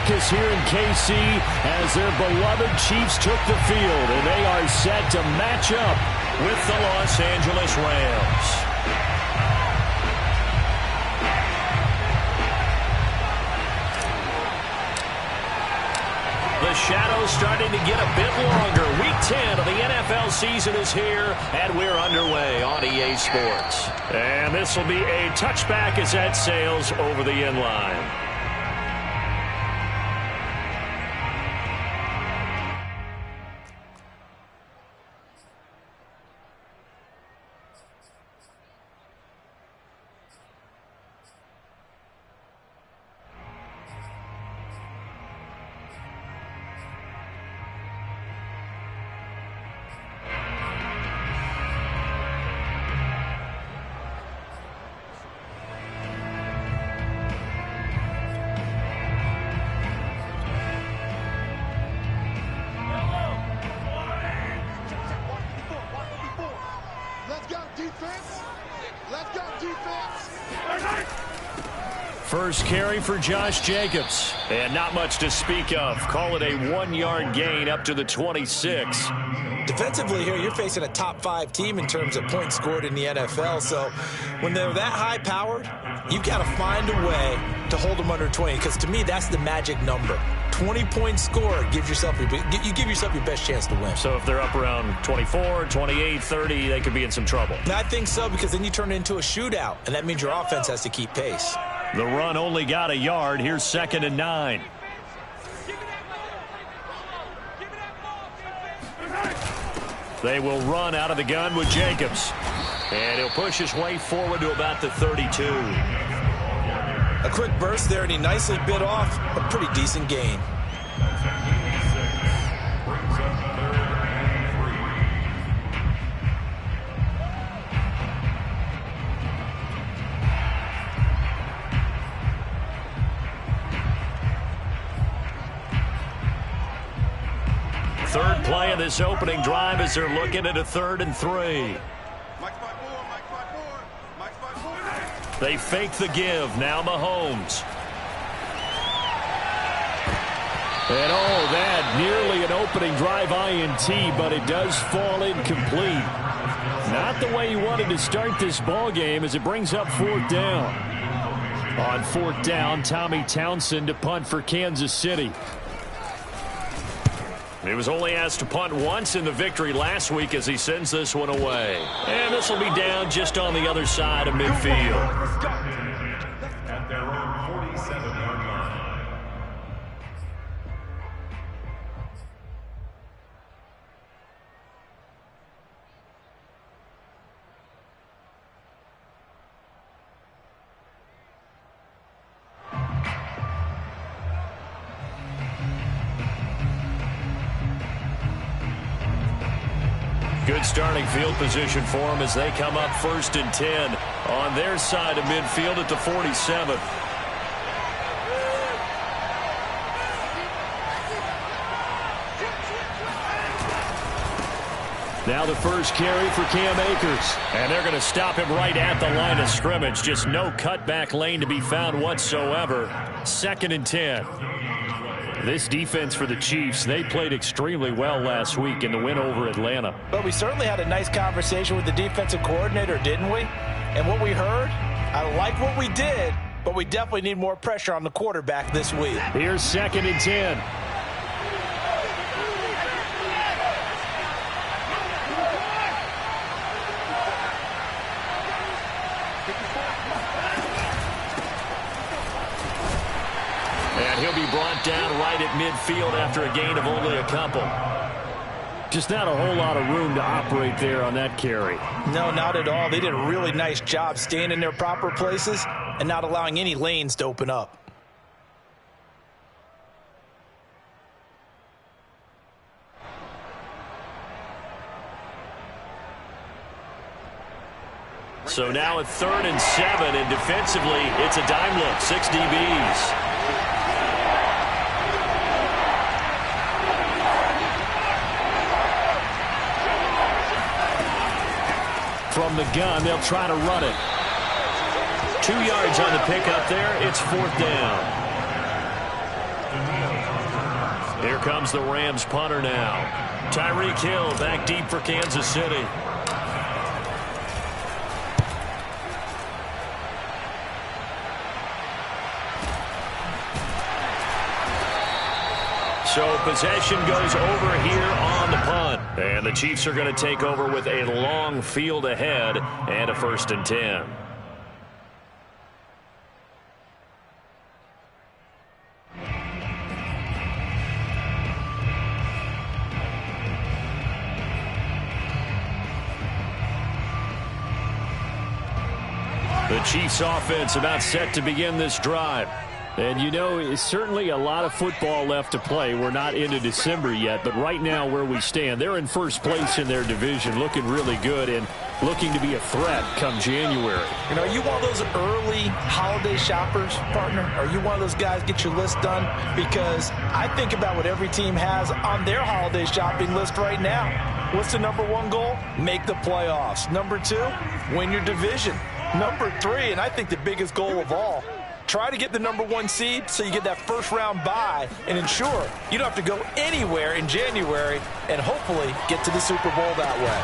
raucous here in KC as their beloved Chiefs took the field, and they are set to match up with the Los Angeles Rams. The shadow's starting to get a bit longer. Week 10 of the NFL season is here, and we're underway on EA Sports. And this will be a touchback as that sails over the end line. First carry for Josh Jacobs. And not much to speak of. Call it a 1-yard gain up to the 26. Defensively here, you're facing a top 5 team in terms of points scored in the NFL. So when they're that high-powered, you've got to find a way to hold them under 20. Because to me, that's the magic number. 20 points scored gives yourself you give yourself your best chance to win. So if they're up around 24, 28, 30, they could be in some trouble. And I think so, because then you turn it into a shootout, and that means your offense has to keep pace. The run only got a yard. Here's 2nd and 9. They will run out of the gun with Jacobs. And he'll push his way forward to about the 32. A quick burst there, and he nicely bit off a pretty decent gain. Third play of this opening drive as they're looking at a 3rd and 3. They fake the give. Now Mahomes. And oh, that nearly an opening drive INT, but it does fall incomplete. Not the way he wanted to start this ball game as it brings up 4th down. On 4th down, Tommy Townsend to punt for Kansas City. He was only asked to punt once in the victory last week as he sends this one away. And this will be down just on the other side of midfield. At their own 47-yard line. Good starting field position for them as they come up 1st and 10 on their side of midfield at the 47. Now the first carry for Cam Akers. And they're going to stop him right at the line of scrimmage. Just no cutback lane to be found whatsoever. 2nd and 10. This defense for the Chiefs, they played extremely well last week in the win over Atlanta. But we certainly had a nice conversation with the defensive coordinator, didn't we? And what we heard, I like what we did, but we definitely need more pressure on the quarterback this week. Here's 2nd and 10. And he'll be brought down right at midfield after a gain of only a couple. Just not a whole lot of room to operate there on that carry. No, not at all. They did a really nice job staying in their proper places and not allowing any lanes to open up. So now at 3rd and 7, and defensively, it's a dime look, 6 DBs. From the gun, they'll try to run it. 2 yards on the pickup there. It's 4th down. Here comes the Rams punter now. Tyreek Hill back deep for Kansas City. So possession goes over here on the punt. And the Chiefs are going to take over with a long field ahead and a 1st and 10. The Chiefs offense about set to begin this drive. And, you know, it's certainly a lot of football left to play. We're not into December yet, but right now where we stand, they're in first place in their division, looking really good and looking to be a threat come January. You know, are you one of those early holiday shoppers, partner? Are you one of those guys get your list done? Because I think about what every team has on their holiday shopping list right now. What's the #1 goal? Make the playoffs. #2, win your division. #3, and I think the biggest goal of all, try to get the #1 seed so you get that first-round bye and ensure you don't have to go anywhere in January and hopefully get to the Super Bowl that way.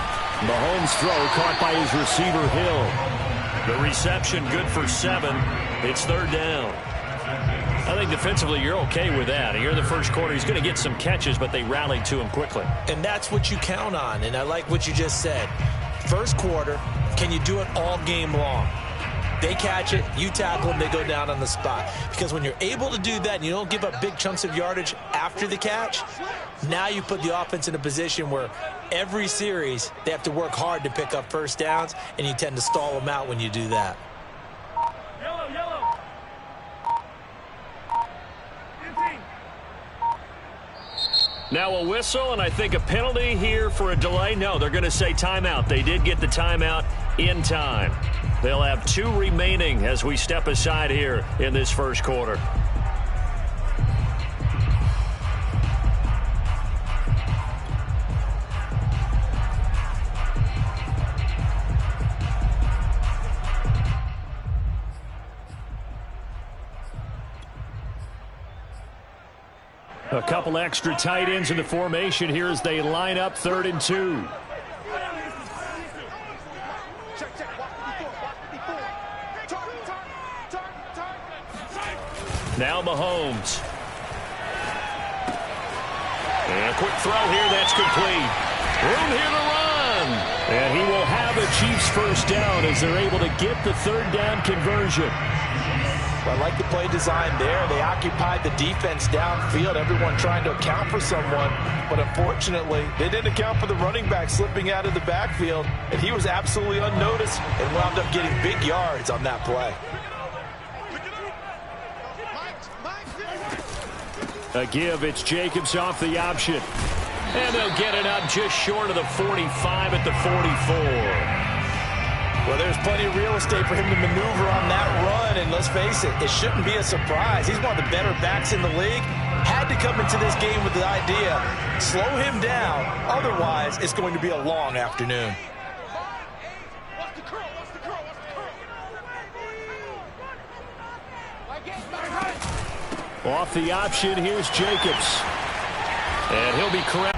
Mahomes' throw caught by his receiver, Hill. The reception good for 7. It's 3rd down. I think defensively you're okay with that. Here in the first quarter, he's going to get some catches, but they rallied to him quickly. And that's what you count on, and I like what you just said. First quarter, can you do it all game long? They catch it, you tackle them, they go down on the spot. Because when you're able to do that and you don't give up big chunks of yardage after the catch, now you put the offense in a position where every series they have to work hard to pick up first downs, and you tend to stall them out when you do that. Now a whistle, and I think a penalty here for a delay. No, they're going to say timeout. They did get the timeout in time. They'll have 2 remaining as we step aside here in this first quarter. A couple extra tight ends in the formation here as they line up 3rd and 2. Now Mahomes. And a quick throw here, that's complete. Room here to run. And he will have a Chiefs first down as they're able to get the 3rd down conversion. I like the play design there. They occupied the defense downfield, everyone trying to account for someone. But unfortunately, they didn't account for the running back slipping out of the backfield. And he was absolutely unnoticed and wound up getting big yards on that play. A give, it's Jacobs off the option. And they'll get it up just short of the 45 at the 44. Well, there's plenty of real estate for him to maneuver on that run, and let's face it, it shouldn't be a surprise. He's one of the better backs in the league. Had to come into this game with the idea, slow him down, otherwise it's going to be a long afternoon. Off the option, here's Jacobs. And he'll be correct.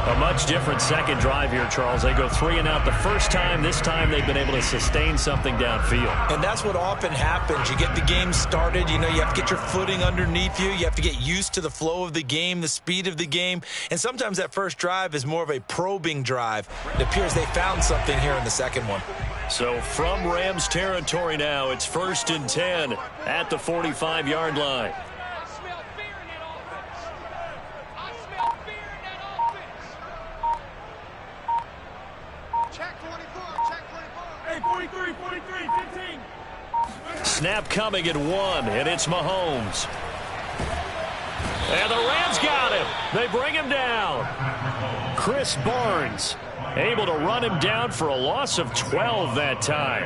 A much different second drive here, Charles. They go 3 and out the first time. This time they've been able to sustain something downfield. And that's what often happens. You get the game started. You know, you have to get your footing underneath you. You have to get used to the flow of the game, the speed of the game. And sometimes that first drive is more of a probing drive. It appears they found something here in the second one. So from Rams territory now, it's 1st and 10 at the 45-yard line. Snap coming at 1, and it's Mahomes. And the Rams got him. They bring him down. Chris Barnes able to run him down for a loss of 12 that time.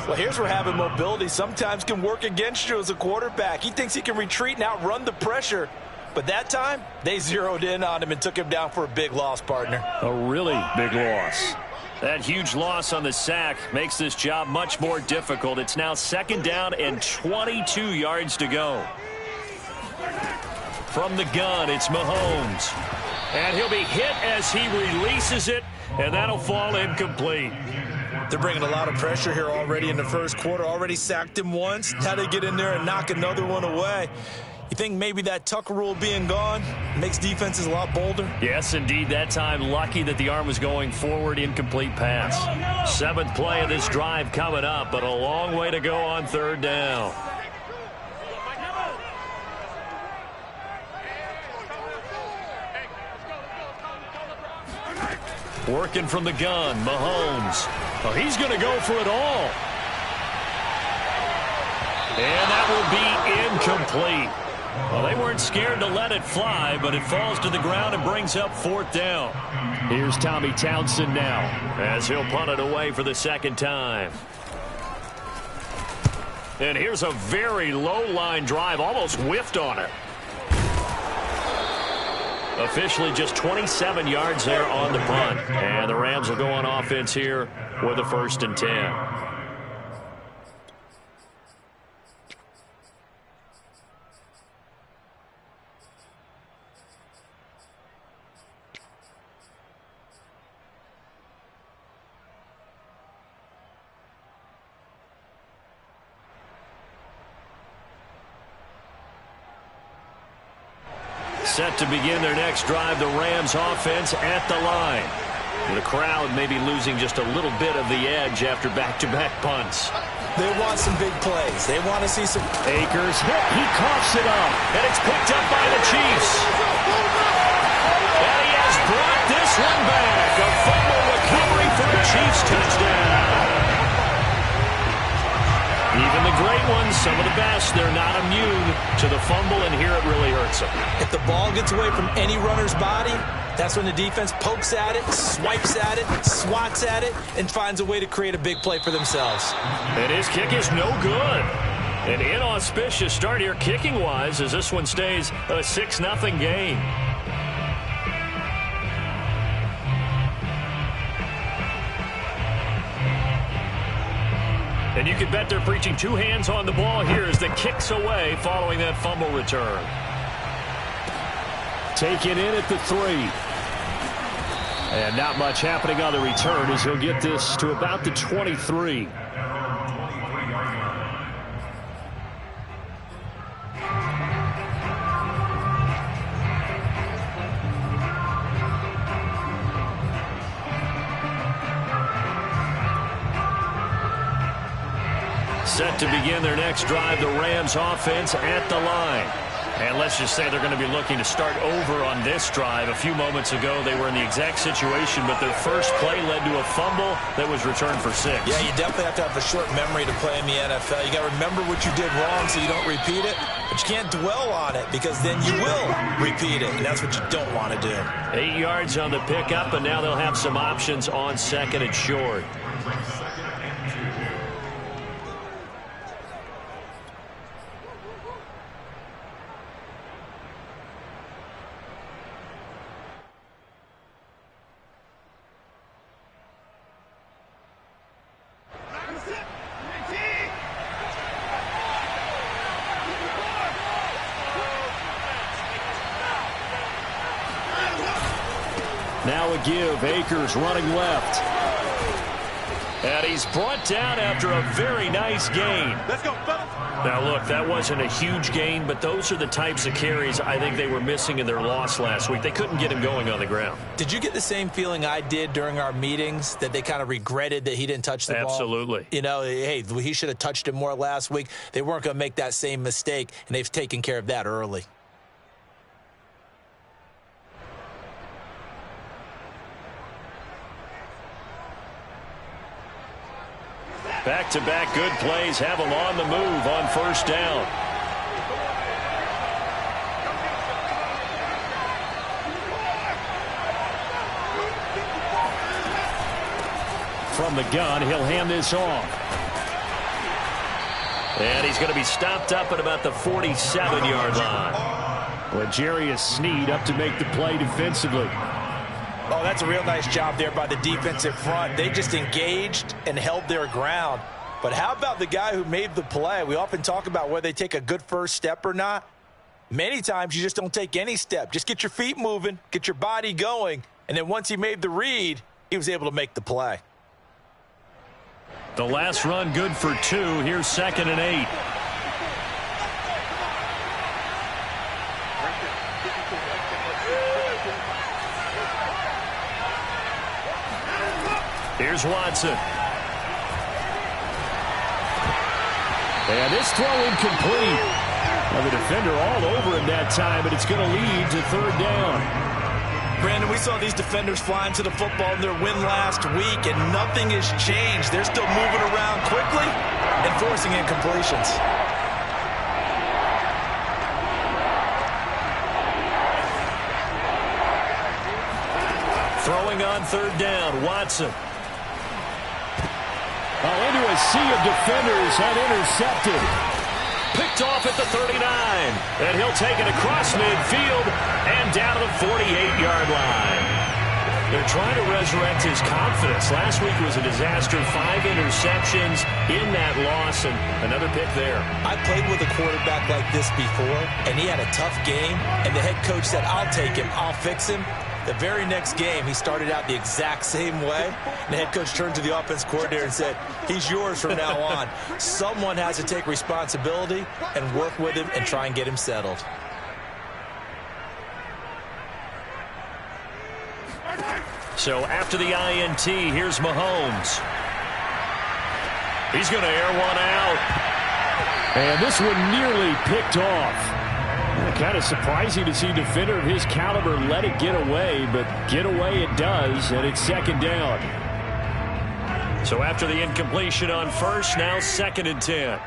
Well, here's where having mobility sometimes can work against you as a quarterback. He thinks he can retreat and outrun the pressure. But that time, they zeroed in on him and took him down for a big loss, partner. A really big loss. That huge loss on the sack makes this job much more difficult. It's now 2nd down and 22 yards to go. From the gun, it's Mahomes. And he'll be hit as he releases it, and that'll fall incomplete. They're bringing a lot of pressure here already in the first quarter. Already sacked him once. Now they get in there and knock another one away. You think maybe that Tucker rule being gone makes defenses a lot bolder? Yes, indeed. That time, lucky that the arm was going forward, incomplete pass. 7th play of this drive coming up, but a long way to go on 3rd down. Working from the gun, Mahomes. Oh, he's going to go for it all. And that will be incomplete. Well, they weren't scared to let it fly, but it falls to the ground and brings up 4th down. Here's Tommy Townsend now, as he'll punt it away for the 2nd time. And here's a very low-line drive, almost whiffed on it. Officially just 27 yards there on the punt. And the Rams will go on offense here with a 1st and 10. Set to begin their next drive, the Rams offense at the line. The crowd may be losing just a little bit of the edge after back-to-back punts. They want some big plays. They want to see some... Akers hit. He coughs it up. And it's picked up by the Chiefs. And he has brought this one back. A fumble recovery for a Chiefs touchdown. Even the great ones, some of the best, they're not immune to the fumble, and here it really hurts them. If the ball gets away from any runner's body, that's when the defense pokes at it, swipes at it, swats at it, and finds a way to create a big play for themselves. And his kick is no good. An inauspicious start here kicking-wise as this one stays a 6-0 game. And you can bet they're preaching 2 hands on the ball here as the kick's away following that fumble return. Taken in at the 3. And not much happening on the return as he'll get this to about the 23. Set to begin their next drive, the Rams offense at the line. And let's just say they're going to be looking to start over on this drive. A few moments ago, they were in the exact situation, but their first play led to a fumble that was returned for 6. Yeah, you definitely have to have a short memory to play in the NFL. You got to remember what you did wrong so you don't repeat it, but you can't dwell on it because then you will repeat it, and that's what you don't want to do. 8 yards on the pickup, and now they'll have some options on 2nd and short. Now a give. Akers running left. And he's brought down after a very nice gain. Let's go, fellas. Now, look, that wasn't a huge gain, but those are the types of carries I think they were missing in their loss last week. They couldn't get him going on the ground. Did you get the same feeling I did during our meetings, that they kind of regretted that he didn't touch the ball? Absolutely. You know, hey, he should have touched it more last week. They weren't going to make that same mistake, and they've taken care of that early. Back-to-back good plays have them on the move on 1st down. From the gun, he'll hand this off. And he's going to be stopped up at about the 47-yard line. L'Jarius Sneed up to make the play defensively. Oh, that's a real nice job there by the defensive front. They just engaged and held their ground. But how about the guy who made the play? We often talk about whether they take a good first step or not. Many times you just don't take any step. Just get your feet moving, get your body going, and then once he made the read, he was able to make the play. The last run good for 2. Here's 2nd and 8. Here's Watson. And this throw incomplete. Well, the defender all over him that time, but it's going to lead to 3rd down. Brandon, we saw these defenders flying to the football in their win last week, and nothing has changed. They're still moving around quickly and forcing incompletions. Throwing on 3rd down, Watson. Into a sea of defenders and intercepted. Picked off at the 39. And he'll take it across midfield and down to the 48-yard line. They're trying to resurrect his confidence. Last week was a disaster. 5 interceptions in that loss, and another pick there. I played with a quarterback like this before, and he had a tough game, and the head coach said, I'll take him, I'll fix him. The very next game, he started out the exact same way. And the head coach turned to the offense coordinator and said, he's yours from now on. Someone has to take responsibility and work with him and try and get him settled. So after the INT, here's Mahomes. He's going to air one out. And this one nearly picked off. Kind of surprising to see a defender of his caliber let it get away, but get away it does, and it's 2nd down. So after the incompletion on 1st, now 2nd and 10.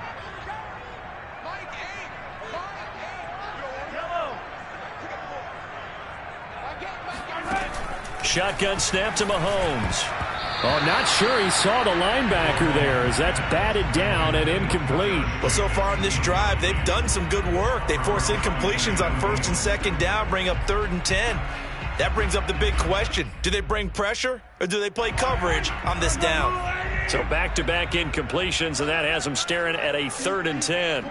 Shotgun snap to Mahomes. Oh, not sure he saw the linebacker there as that's batted down and incomplete. Well, so far in this drive, they've done some good work. They force incompletions on 1st and 2nd down, bring up 3rd and 10. That brings up the big question. Do they bring pressure or do they play coverage on this down? So back-to-back incompletions, and that has them staring at a 3rd and 10.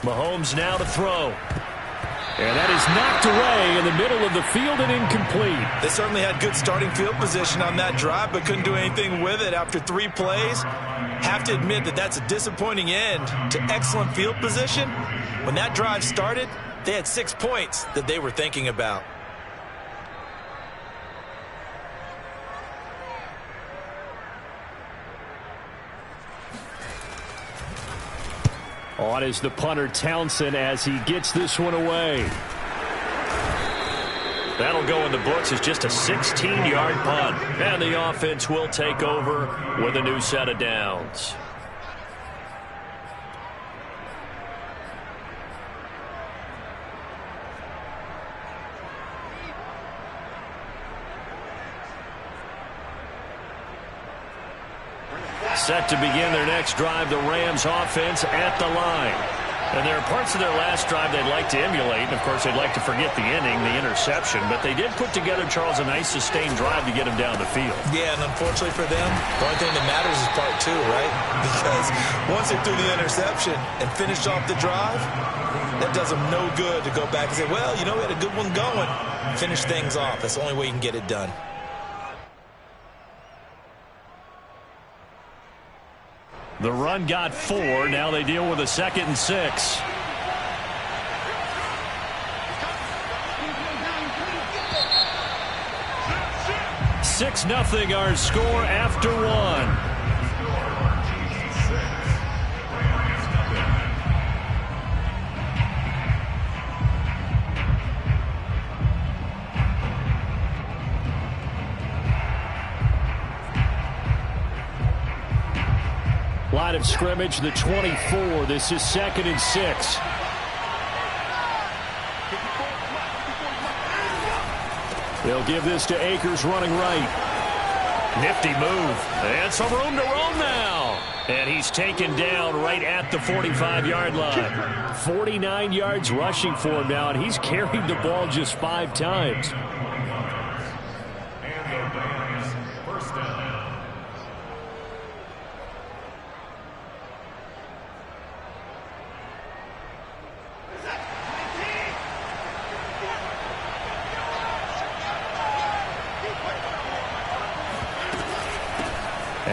Mahomes now to throw. And that is knocked away in the middle of the field and incomplete. They certainly had good starting field position on that drive, but couldn't do anything with it after 3 plays. Have to admit that that's a disappointing end to excellent field position. When that drive started, they had 6 points that they were thinking about. On is the punter Townsend as he gets this one away. That'll go in the books as just a 16-yard punt. And the offense will take over with a new set of downs. Set to begin their next drive, the Rams offense at the line. And there are parts of their last drive they'd like to emulate. And, of course, they'd like to forget the inning, the interception. But they did put together, Charles, a nice sustained drive to get them down the field. Yeah, and unfortunately for them, the only thing that matters is part 2, right? Because once they threw the interception and finished off the drive, that does them no good to go back and say, well, you know, we had a good one going. Finish things off. That's the only way you can get it done. The run got 4. Now they deal with a 2nd and 6. Six 0 our score after 1. Line of scrimmage, the 24. This is 2nd and 6. They'll give this to Akers running right. Nifty move. And some room to roam now. And he's taken down right at the 45-yard line. 49 yards rushing for him now, and he's carried the ball just 5 times.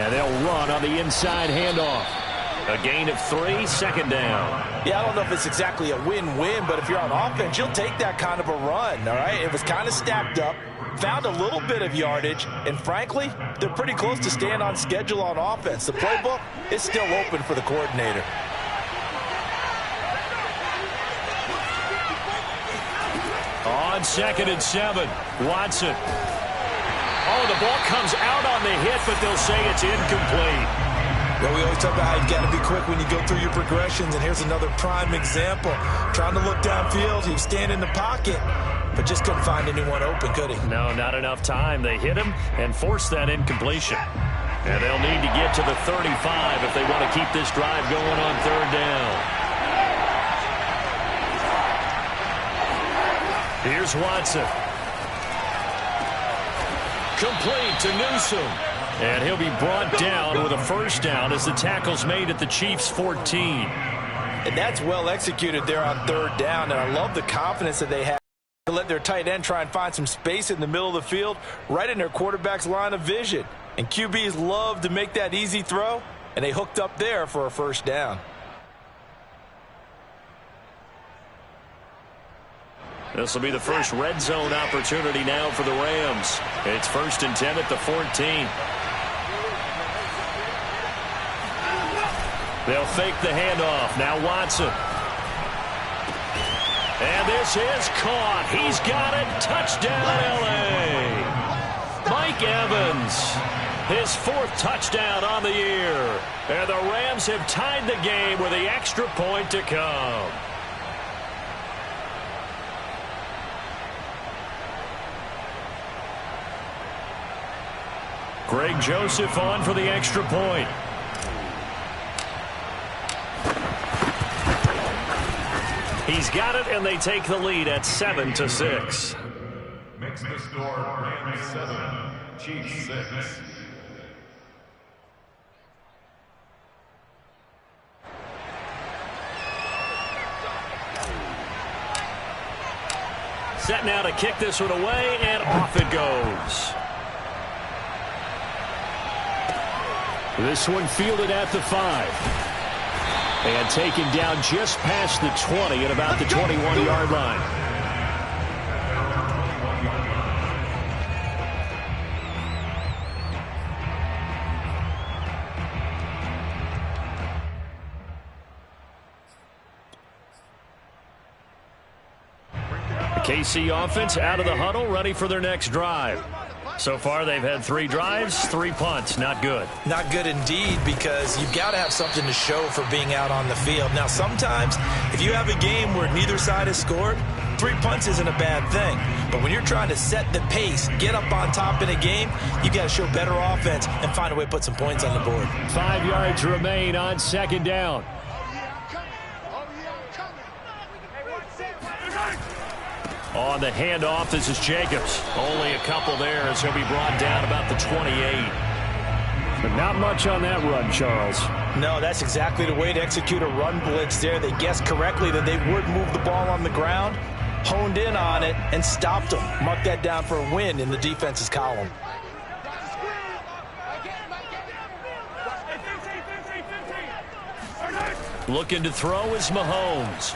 And they'll run on the inside handoff. A gain of 3, second down. Yeah, I don't know if it's exactly a win-win, but if you're on offense, you'll take that kind of a run, all right? It was kind of stacked up, found a little bit of yardage, and frankly, they're pretty close to staying on schedule on offense. The playbook is still open for the coordinator. On 2nd and 7, Watson. Oh, the ball comes out on the hit, but they'll say it's incomplete. Well, we always talk about how you've got to be quick when you go through your progressions, and here's another prime example. Trying to look downfield, he was standing in the pocket, but just couldn't find anyone open, could he? No, not enough time. They hit him and forced that incompletion. And they'll need to get to the 35 if they want to keep this drive going on 3rd down. Here's Watson. Complete to Newsome. And he'll be brought down with a first down as the tackle's made at the Chiefs' 14. And that's well executed there on 3rd down, and I love the confidence that they have to let their tight end try and find some space in the middle of the field, right in their quarterback's line of vision. And QBs love to make that easy throw, and they hooked up there for a first down. This will be the first red zone opportunity now for the Rams. It's 1st and 10 at the 14. They'll fake the handoff. Now Watson. And this is caught. He's got it. Touchdown, L.A. Mike Evans. His 4th touchdown on the year. And the Rams have tied the game with the extra point to come. Greg Joseph on for the extra point. He's got it, and they take the lead at 7-6. Makes the score Rams 7, Chiefs 6. Set now to kick this one away, and off it goes. This one fielded at the 5. And taken down just past the 20 at about the 21-yard line. The KC offense out of the huddle, ready for their next drive. So far, they've had 3 drives, 3 punts. Not good. Not good indeed, because you've got to have something to show for being out on the field. Now, sometimes, if you have a game where neither side has scored, 3 punts isn't a bad thing. But when you're trying to set the pace, get up on top in a game, you've got to show better offense and find a way to put some points on the board. 5 yards remain on 2nd down. On the handoff, this is Jacobs. Only a couple there as he'll be brought down about the 28. But not much on that run, Charles. No, that's exactly the way to execute a run blitz there. They guessed correctly that they would move the ball on the ground, honed in on it, and stopped them. Mark that down for a win in the defense's column. Looking to throw is Mahomes.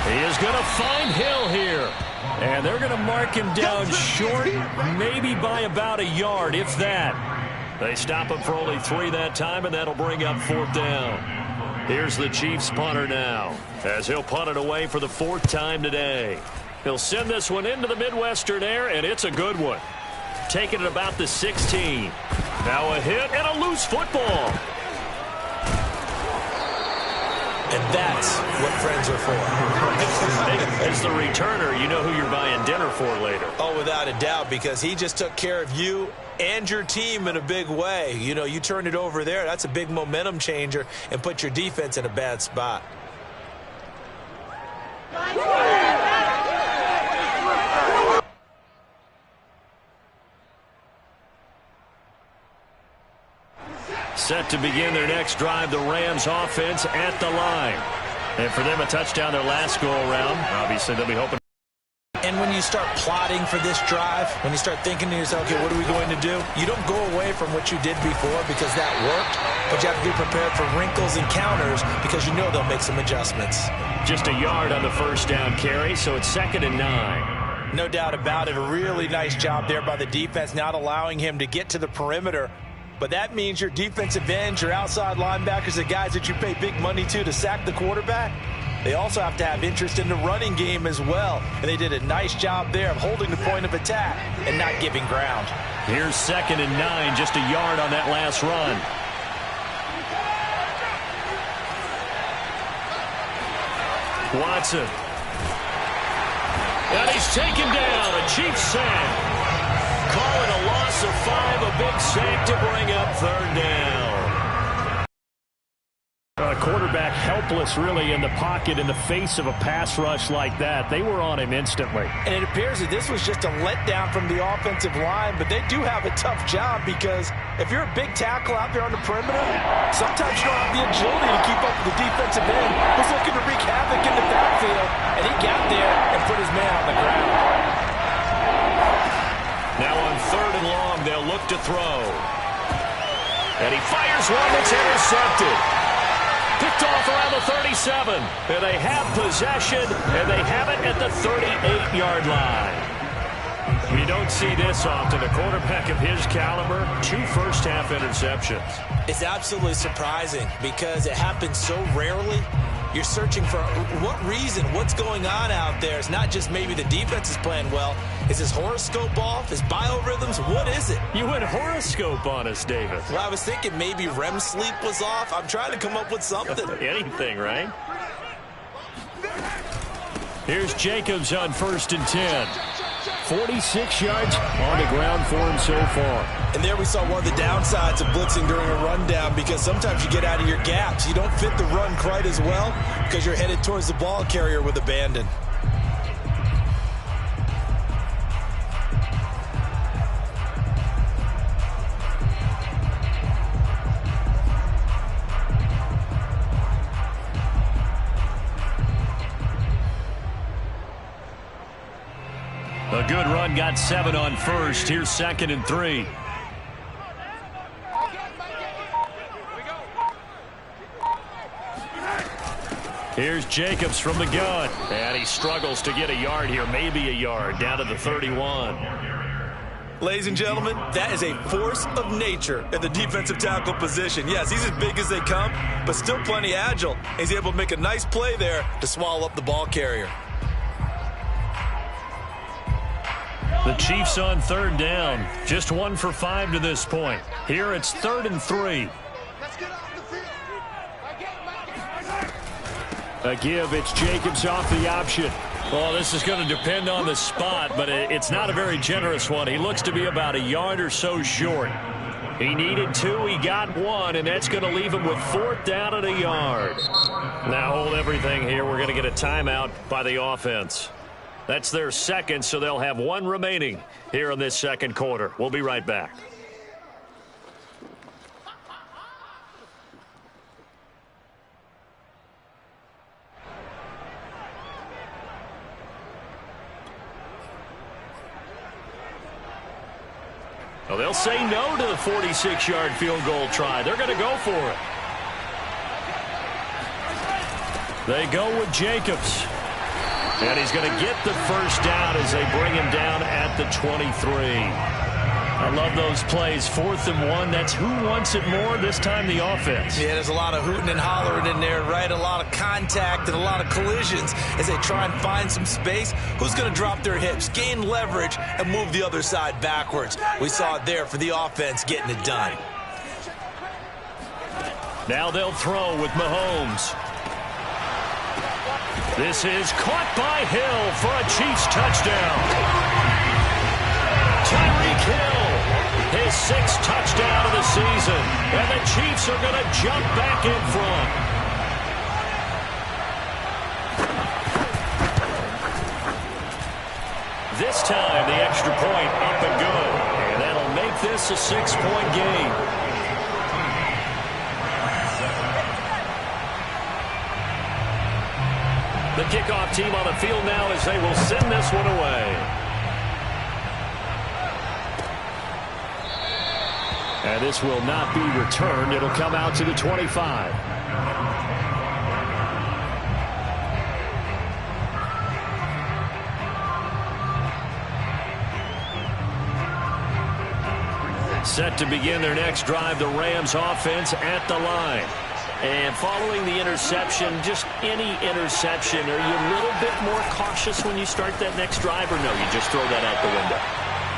He is going to find Hill here. And they're going to mark him down short, maybe by about a yard, if that. They stop him for only 3 that time, and that'll bring up 4th down. Here's the Chiefs punter now, as he'll punt it away for the 4th time today. He'll send this one into the Midwestern air, and it's a good one. Taking it about the 16. Now a hit and a loose football. And that's what friends are for. As the returner, you know who you're buying dinner for later. Oh, without a doubt, because he just took care of you and your team in a big way. You know, you turn it over there, that's a big momentum changer and put your defense in a bad spot. Set to begin their next drive, the Rams offense at the line. And for them, a touchdown their last go-around. Obviously, they'll be hoping. And when you start plotting for this drive, when you start thinking to yourself, okay, what are we going to do? You don't go away from what you did before because that worked, but you have to be prepared for wrinkles and counters because you know they'll make some adjustments. Just a yard on the first down carry, so it's 2nd and 9. No doubt about it. A really nice job there by the defense, not allowing him to get to the perimeter. But that means your defensive ends, your outside linebackers, the guys that you pay big money to sack the quarterback, they also have to have interest in the running game as well. And they did a nice job there of holding the point of attack and not giving ground. Here's 2nd and 9, just a yard on that last run. Watson. And he's taken down. A Chiefs sack. Call it a loss of 5, a big sack to bring up 3rd down. Quarterback helpless, really, in the pocket in the face of a pass rush like that. They were on him instantly. And it appears that this was just a letdown from the offensive line, but they do have a tough job because if you're a big tackle out there on the perimeter, sometimes you don't have the agility to keep up with the defensive end who's looking to wreak havoc in the backfield, and he got there and put his man on the ground. Now on 3rd and long, they'll look to throw. And he fires one that's intercepted. Picked off around the 37. And they have possession, and they have it at the 38-yard line. You don't see this often. A quarterback of his caliber, 2 first-half interceptions. It's absolutely surprising because it happens so rarely. You're searching for what reason, what's going on out there. It's not just maybe the defense is playing well. Is his horoscope off? His biorhythms? What is it? You went horoscope on us, Davis. Well, I was thinking maybe REM sleep was off. I'm trying to come up with something. Anything, right? Here's Jacobs on 1st and 10. 46 yards on the ground for him so far. And there we saw one of the downsides of blitzing during a rundown because sometimes you get out of your gaps. You don't fit the run quite as well because you're headed towards the ball carrier with abandon. A good run, got 7 on 1st. Here's 2nd and 3. Here's Jacobs from the gun. And he struggles to get a yard here, maybe a yard, down to the 31. Ladies and gentlemen, that is a force of nature in the defensive tackle position. Yes, he's as big as they come, but still plenty agile. He's able to make a nice play there to swallow up the ball carrier. The Chiefs on 3rd down. Just 1 for 5 to this point. Here it's 3rd and 3. A give. It's Jacobs off the option. Well, this is going to depend on the spot, but it's not a very generous one. He looks to be about a yard or so short. He needed 2. He got 1, and that's going to leave him with 4th down and a yard. Now hold everything here. We're going to get a timeout by the offense. That's their 2nd, so they'll have 1 remaining here in this 2nd quarter. We'll be right back. Well, they'll say no to the 46-yard field goal try. They're going to go for it. They go with Jacobs. And he's going to get the first down as they bring him down at the 23. I love those plays. 4th and 1. That's who wants it more, this time the offense. Yeah, there's a lot of hooting and hollering in there, right? A lot of contact and a lot of collisions as they try and find some space. Who's going to drop their hips, gain leverage, and move the other side backwards? We saw it there for the offense getting it done. Now they'll throw with Mahomes. This is caught by Hill for a Chiefs touchdown. Tyreek Hill, his 6th touchdown of the season. And the Chiefs are going to jump back in front. This time, the extra point up and good. And that'll make this a 6-point game. The kickoff team on the field now as they will send this one away. And this will not be returned. It'll come out to the 25. Set to begin their next drive, the Rams offense at the line. And following the interception, just any interception, are you a little bit more cautious when you start that next drive, or no, you just throw that out the window?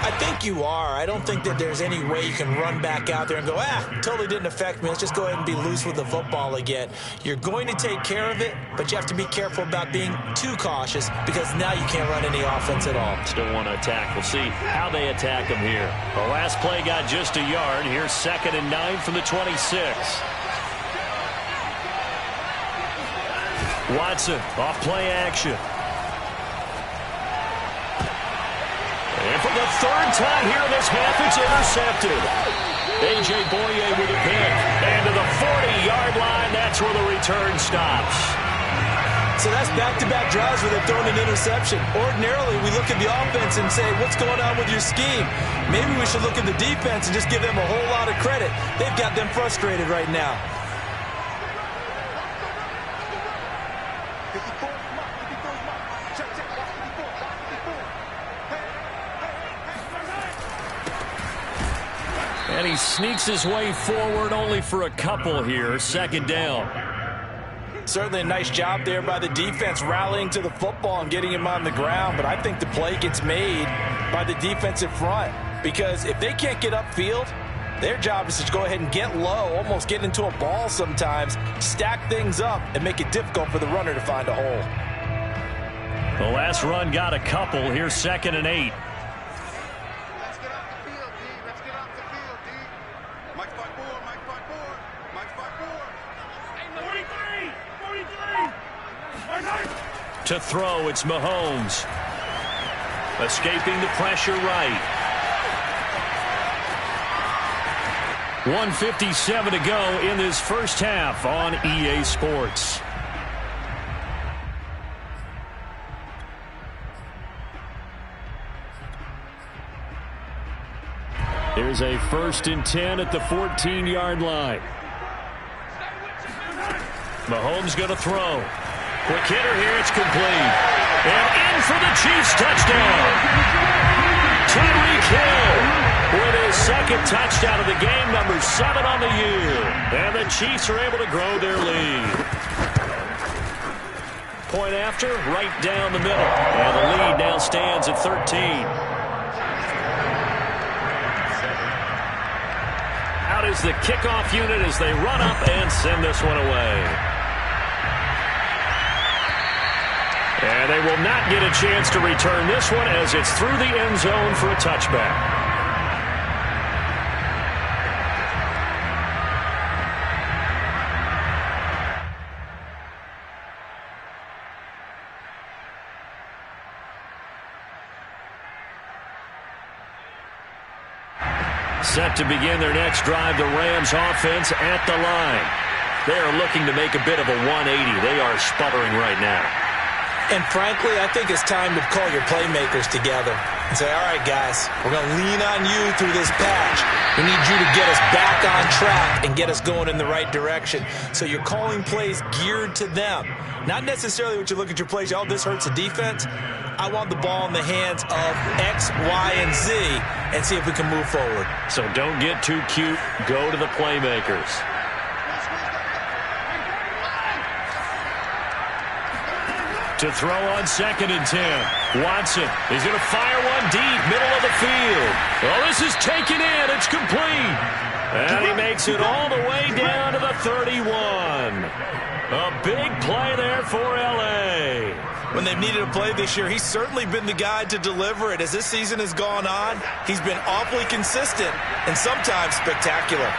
I think you are. I don't think that there's any way you can run back out there and go, totally didn't affect me. Let's just go ahead and be loose with the football again. You're going to take care of it, but you have to be careful about being too cautious because now you can't run any offense at all. Still want to attack. We'll see how they attack them here. The last play got just a yard. Here's 2nd and 9 from the 26. Watson off play action. And for the 3rd time here in this half, it's intercepted. A.J. Boye with a pick. And to the 40-yard line, that's where the return stops. So that's back-to-back drives where they've thrown an interception. Ordinarily, we look at the offense and say, what's going on with your scheme? Maybe we should look at the defense and just give them a whole lot of credit. They've got them frustrated right now. And he sneaks his way forward only for a couple here. 2nd down. Certainly a nice job there by the defense rallying to the football and getting him on the ground. But I think the play gets made by the defensive front. Because if they can't get upfield, their job is to go ahead and get low, almost get into a ball sometimes, stack things up, and make it difficult for the runner to find a hole. The last run got a couple. Here's 2nd and 8. To throw, it's Mahomes. Escaping the pressure right. 1:57 to go in this first half on EA Sports. Here's a 1st and 10 at the 14-yard line. Mahomes going to throw. Quick hitter here, it's complete. And in for the Chiefs touchdown. Tyreek Hill with his 2nd touchdown of the game, number 7 on the year. And the Chiefs are able to grow their lead. Point after, right down the middle. And the lead now stands at 13. Out is the kickoff unit as they run up and send this one away. And they will not get a chance to return this one as it's through the end zone for a touchback. Set to begin their next drive, the Rams offense at the line. They are looking to make a bit of a 180. They are sputtering right now. And frankly, I think it's time to call your playmakers together and say, all right, guys, we're going to lean on you through this patch. We need you to get us back on track and get us going in the right direction. So you're calling plays geared to them. Not necessarily what you look at your plays, oh, this hurts the defense. I want the ball in the hands of X, Y, and Z and see if we can move forward. So don't get too cute. Go to the playmakers. To throw on 2nd and 10. Watson is going to fire one deep, middle of the field. Oh, this is taken in. It's complete. And he makes it all the way down to the 31. A big play there for L.A. When they've needed a play this year, he's certainly been the guy to deliver it. As this season has gone on, he's been awfully consistent and sometimes spectacular.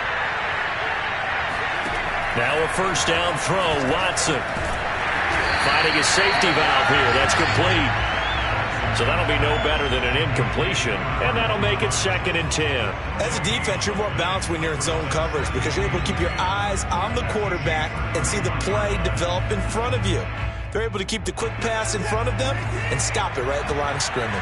Now a 1st down throw, Watson. Finding a safety valve here. That's complete. So that'll be no better than an incompletion, and that'll make it 2nd and 10. As a defense, you're more balanced when you're in zone coverage because you're able to keep your eyes on the quarterback and see the play develop in front of you. They're able to keep the quick pass in front of them and stop it right at the line of scrimmage.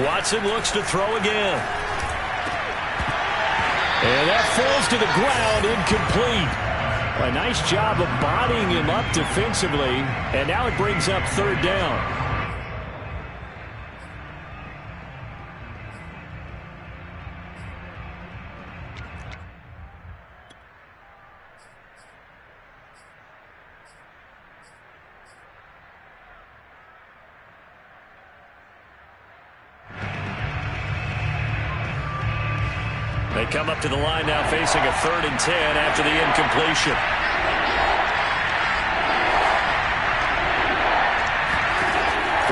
Watson looks to throw again. And that falls to the ground, incomplete. A nice job of bodying him up defensively, and now it brings up third down. They come up to the line now facing a 3rd and 10 after the incompletion.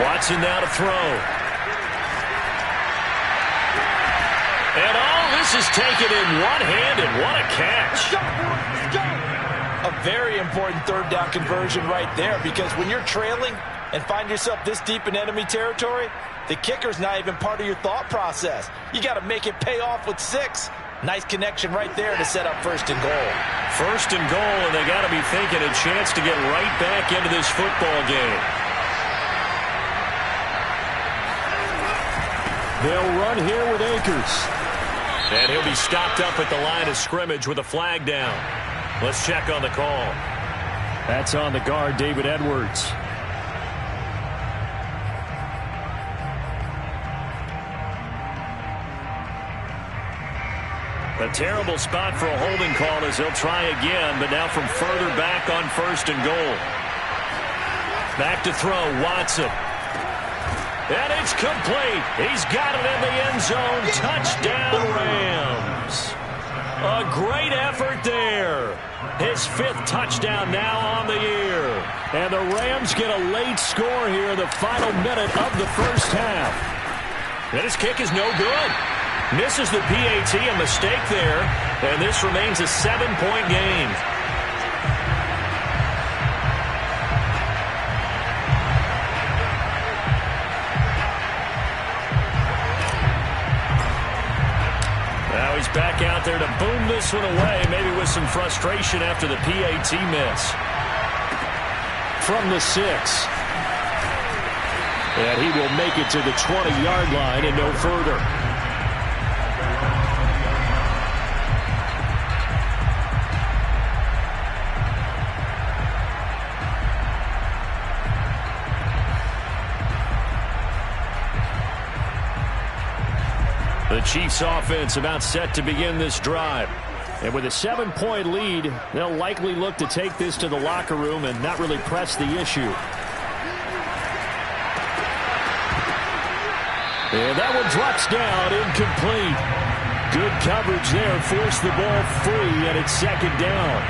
Watson now to throw. And this is taken in one-handed. What a catch. A very important 3rd down conversion right there, because when you're trailing and find yourself this deep in enemy territory, the kicker's not even part of your thought process. You got to make it pay off with 6. Nice connection right there to set up 1st and goal. 1st and goal, and they got to be thinking a chance to get right back into this football game. They'll run here with Akers. And he'll be stopped up at the line of scrimmage with a flag down. Let's check on the call. That's on the guard, David Edwards. A terrible spot for a holding call as he'll try again, but now from further back on 1st and goal. Back to throw, Watson. And it's complete. He's got it in the end zone. Touchdown, Rams. A great effort there. His 5th touchdown now on the year. And the Rams get a late score here in the final minute of the first half. And his kick is no good. Misses the PAT, a mistake there, and this remains a 7-point game. Now he's back out there to boom this one away, maybe with some frustration after the PAT miss. From the 6. And he will make it to the 20-yard line and no further. The Chiefs offense about set to begin this drive. And with a 7-point lead, they'll likely look to take this to the locker room and not really press the issue. And that one drops down, incomplete. Good coverage there, forced the ball free, and it's 2nd down.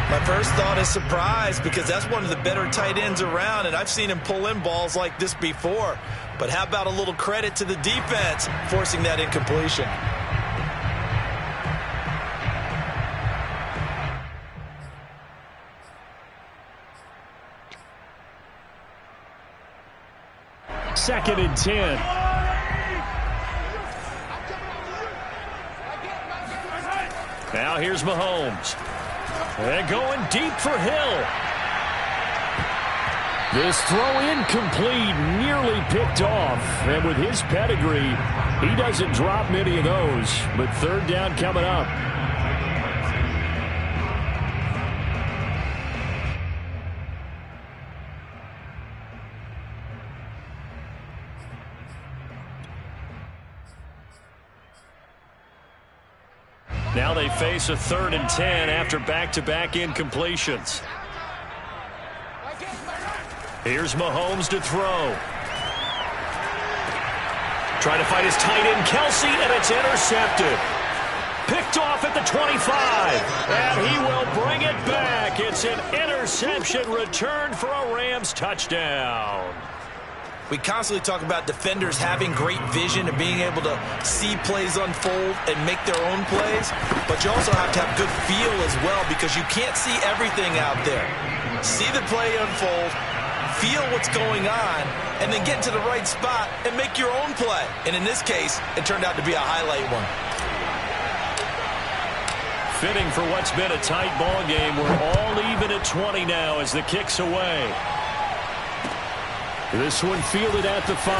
My first thought is surprise, because that's one of the better tight ends around, and I've seen him pull in balls like this before. But how about a little credit to the defense forcing that incompletion? Second and 10. Now here's Mahomes. And going deep for Hill. This throw incomplete, nearly picked off. And with his pedigree, he doesn't drop many of those. But 3rd down coming up. Now they face a 3rd and 10 after back-to-back incompletions. Here's Mahomes to throw. Trying to fight his tight end, Kelsey, and it's intercepted. Picked off at the 25, and he will bring it back. It's an interception return for a Rams touchdown. We constantly talk about defenders having great vision and being able to see plays unfold and make their own plays, but you also have to have good feel as well, because you can't see everything out there. See the play unfold, feel what's going on, and then get to the right spot and make your own play. And in this case, it turned out to be a highlight one. Fitting for what's been a tight ball game. We're all even at 20 now as the kick's away. This one fielded at the 5.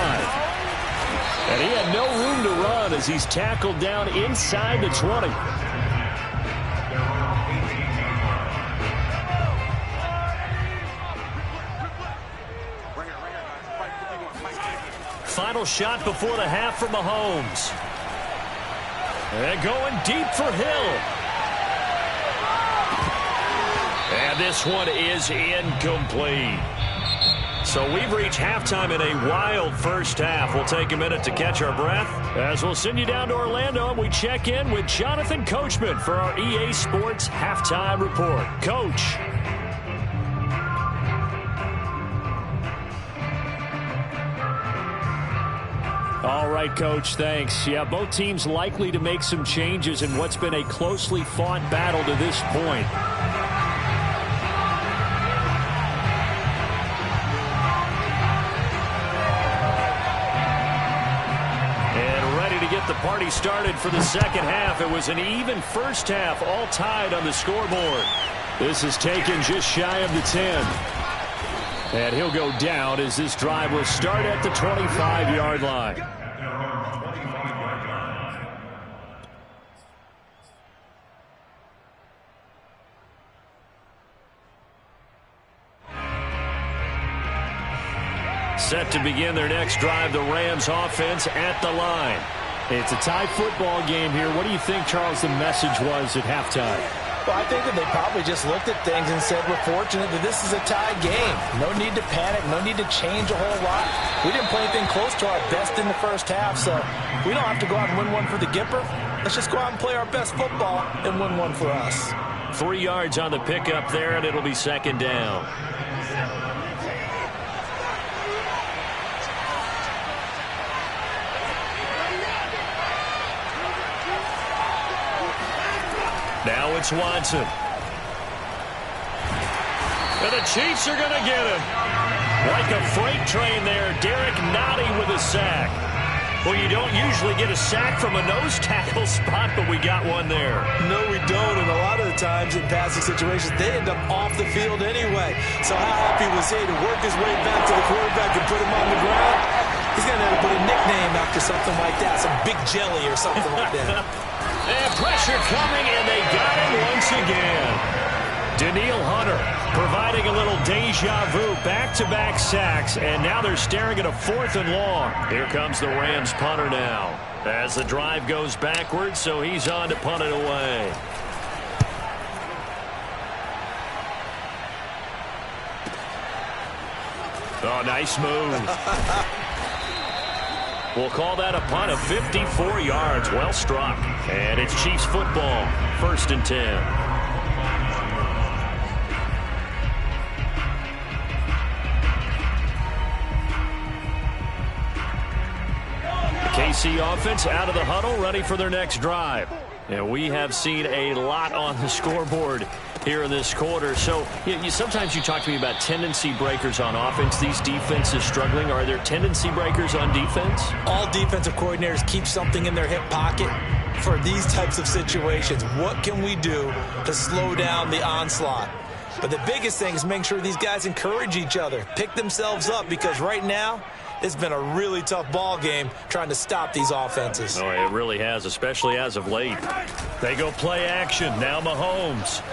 And he had no room to run as he's tackled down inside the 20. Final shot before the half from Mahomes. And going deep for Hill. And this one is incomplete. So we've reached halftime in a wild first half. We'll take a minute to catch our breath as we'll send you down to Orlando and we check in with Jonathan Coachman for our EA Sports Halftime Report. Coach. All right, Coach, thanks. Yeah, both teams likely to make some changes in what's been a closely fought battle to this point. And ready to get the party started for the second half. It was an even first half, all tied on the scoreboard. This is taken just shy of the 10. And he'll go down as this drive will start at the 25-yard line. Set to begin their next drive, the Rams offense at the line. It's a tie football game here. What do you think, Charles, the message was at halftime? Well, I think that they probably just looked at things and said, we're fortunate that this is a tie game. No need to panic. No need to change a whole lot. We didn't play anything close to our best in the first half, so we don't have to go out and win one for the Gipper. Let's just go out and play our best football and win one for us. 3 yards on the pickup there, and it'll be second down. Now it's Watson. And the Chiefs are going to get him. Like a freight train there, Derek Nottie with a sack. Well, you don't usually get a sack from a nose tackle spot, but we got one there. No, we don't, and a lot of the times in passing situations, they end up off the field anyway. So how happy was he to work his way back to the quarterback and put him on the ground? He's going to have to put a nickname after something like that, some Big Jelly or something like that. And pressure coming, and they got him once again. Danielle Hunter providing a little deja vu, back-to-back sacks, and now they're staring at a 4th and long. Here comes the Rams punter now as the drive goes backwards, so he's on to punt it away. Oh, nice move. We'll call that a punt of 54 yards. Well struck. And it's Chiefs football. 1st and 10. KC offense out of the huddle, ready for their next drive. And we have seen a lot on the scoreboard here in this quarter. So sometimes you talk to me about tendency breakers on offense. These defenses struggling. Are there tendency breakers on defense? All defensive coordinators keep something in their hip pocket for these types of situations. What can we do to slow down the onslaught? But the biggest thing is making sure these guys encourage each other, pick themselves up, because right now it's been a really tough ball game trying to stop these offenses. Oh, it really has, especially as of late. They go play action. Now Mahomes.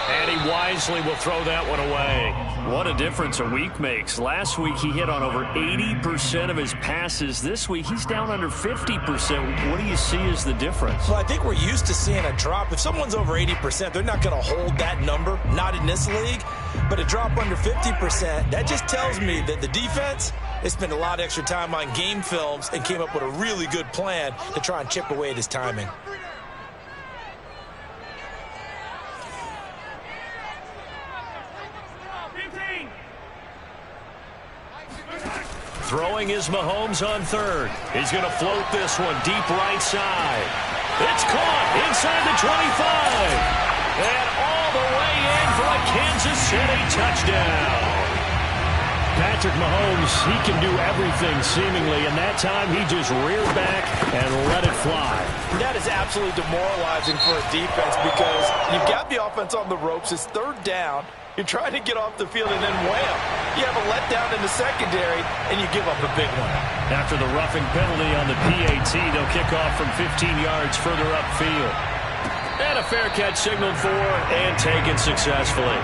And he wisely will throw that one away. What a difference a week makes. Last week he hit on over 80% of his passes. This week he's down under 50%. What do you see as the difference? Well, I think we're used to seeing a drop. If someone's over 80%, they're not going to hold that number, not in this league. But a drop under 50%, that just tells me that the defense, they spent a lot of extra time on game films and came up with a really good plan to try and chip away at his timing. Throwing is Mahomes on 3rd. He's going to float this one deep right side. It's caught inside the 25. And all the way in for a Kansas City touchdown. Patrick Mahomes, he can do everything seemingly, and that time he just reared back and let it fly. That is absolutely demoralizing for a defense because you've got the offense on the ropes. It's third down. You're trying to get off the field, and then wham, you have a letdown in the secondary, and you give up a big one. After the roughing penalty on the PAT, they'll kick off from 15 yards further upfield. And a fair catch signaled for and taken successfully.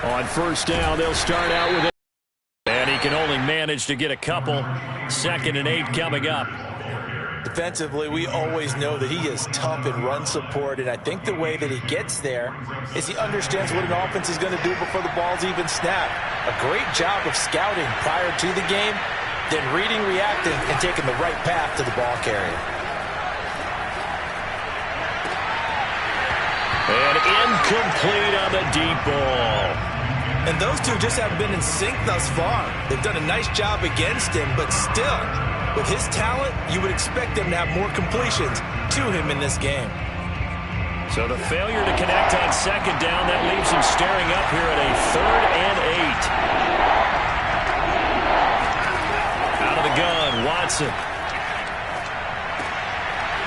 On first down, they'll start out with it. And he can only manage to get a couple. 2nd and 8 coming up. Defensively, we always know that he is tough in run support, and I think the way that he gets there is he understands what an offense is going to do before the ball's even snapped. A great job of scouting prior to the game, then reading, reacting, and taking the right path to the ball carrier. And incomplete on the deep ball. And those two just haven't been in sync thus far. They've done a nice job against him, but still, with his talent, you would expect them to have more completions to him in this game. So the failure to connect on 2nd down, that leaves him staring up here at a 3rd and 8. Out of the gun, Watson.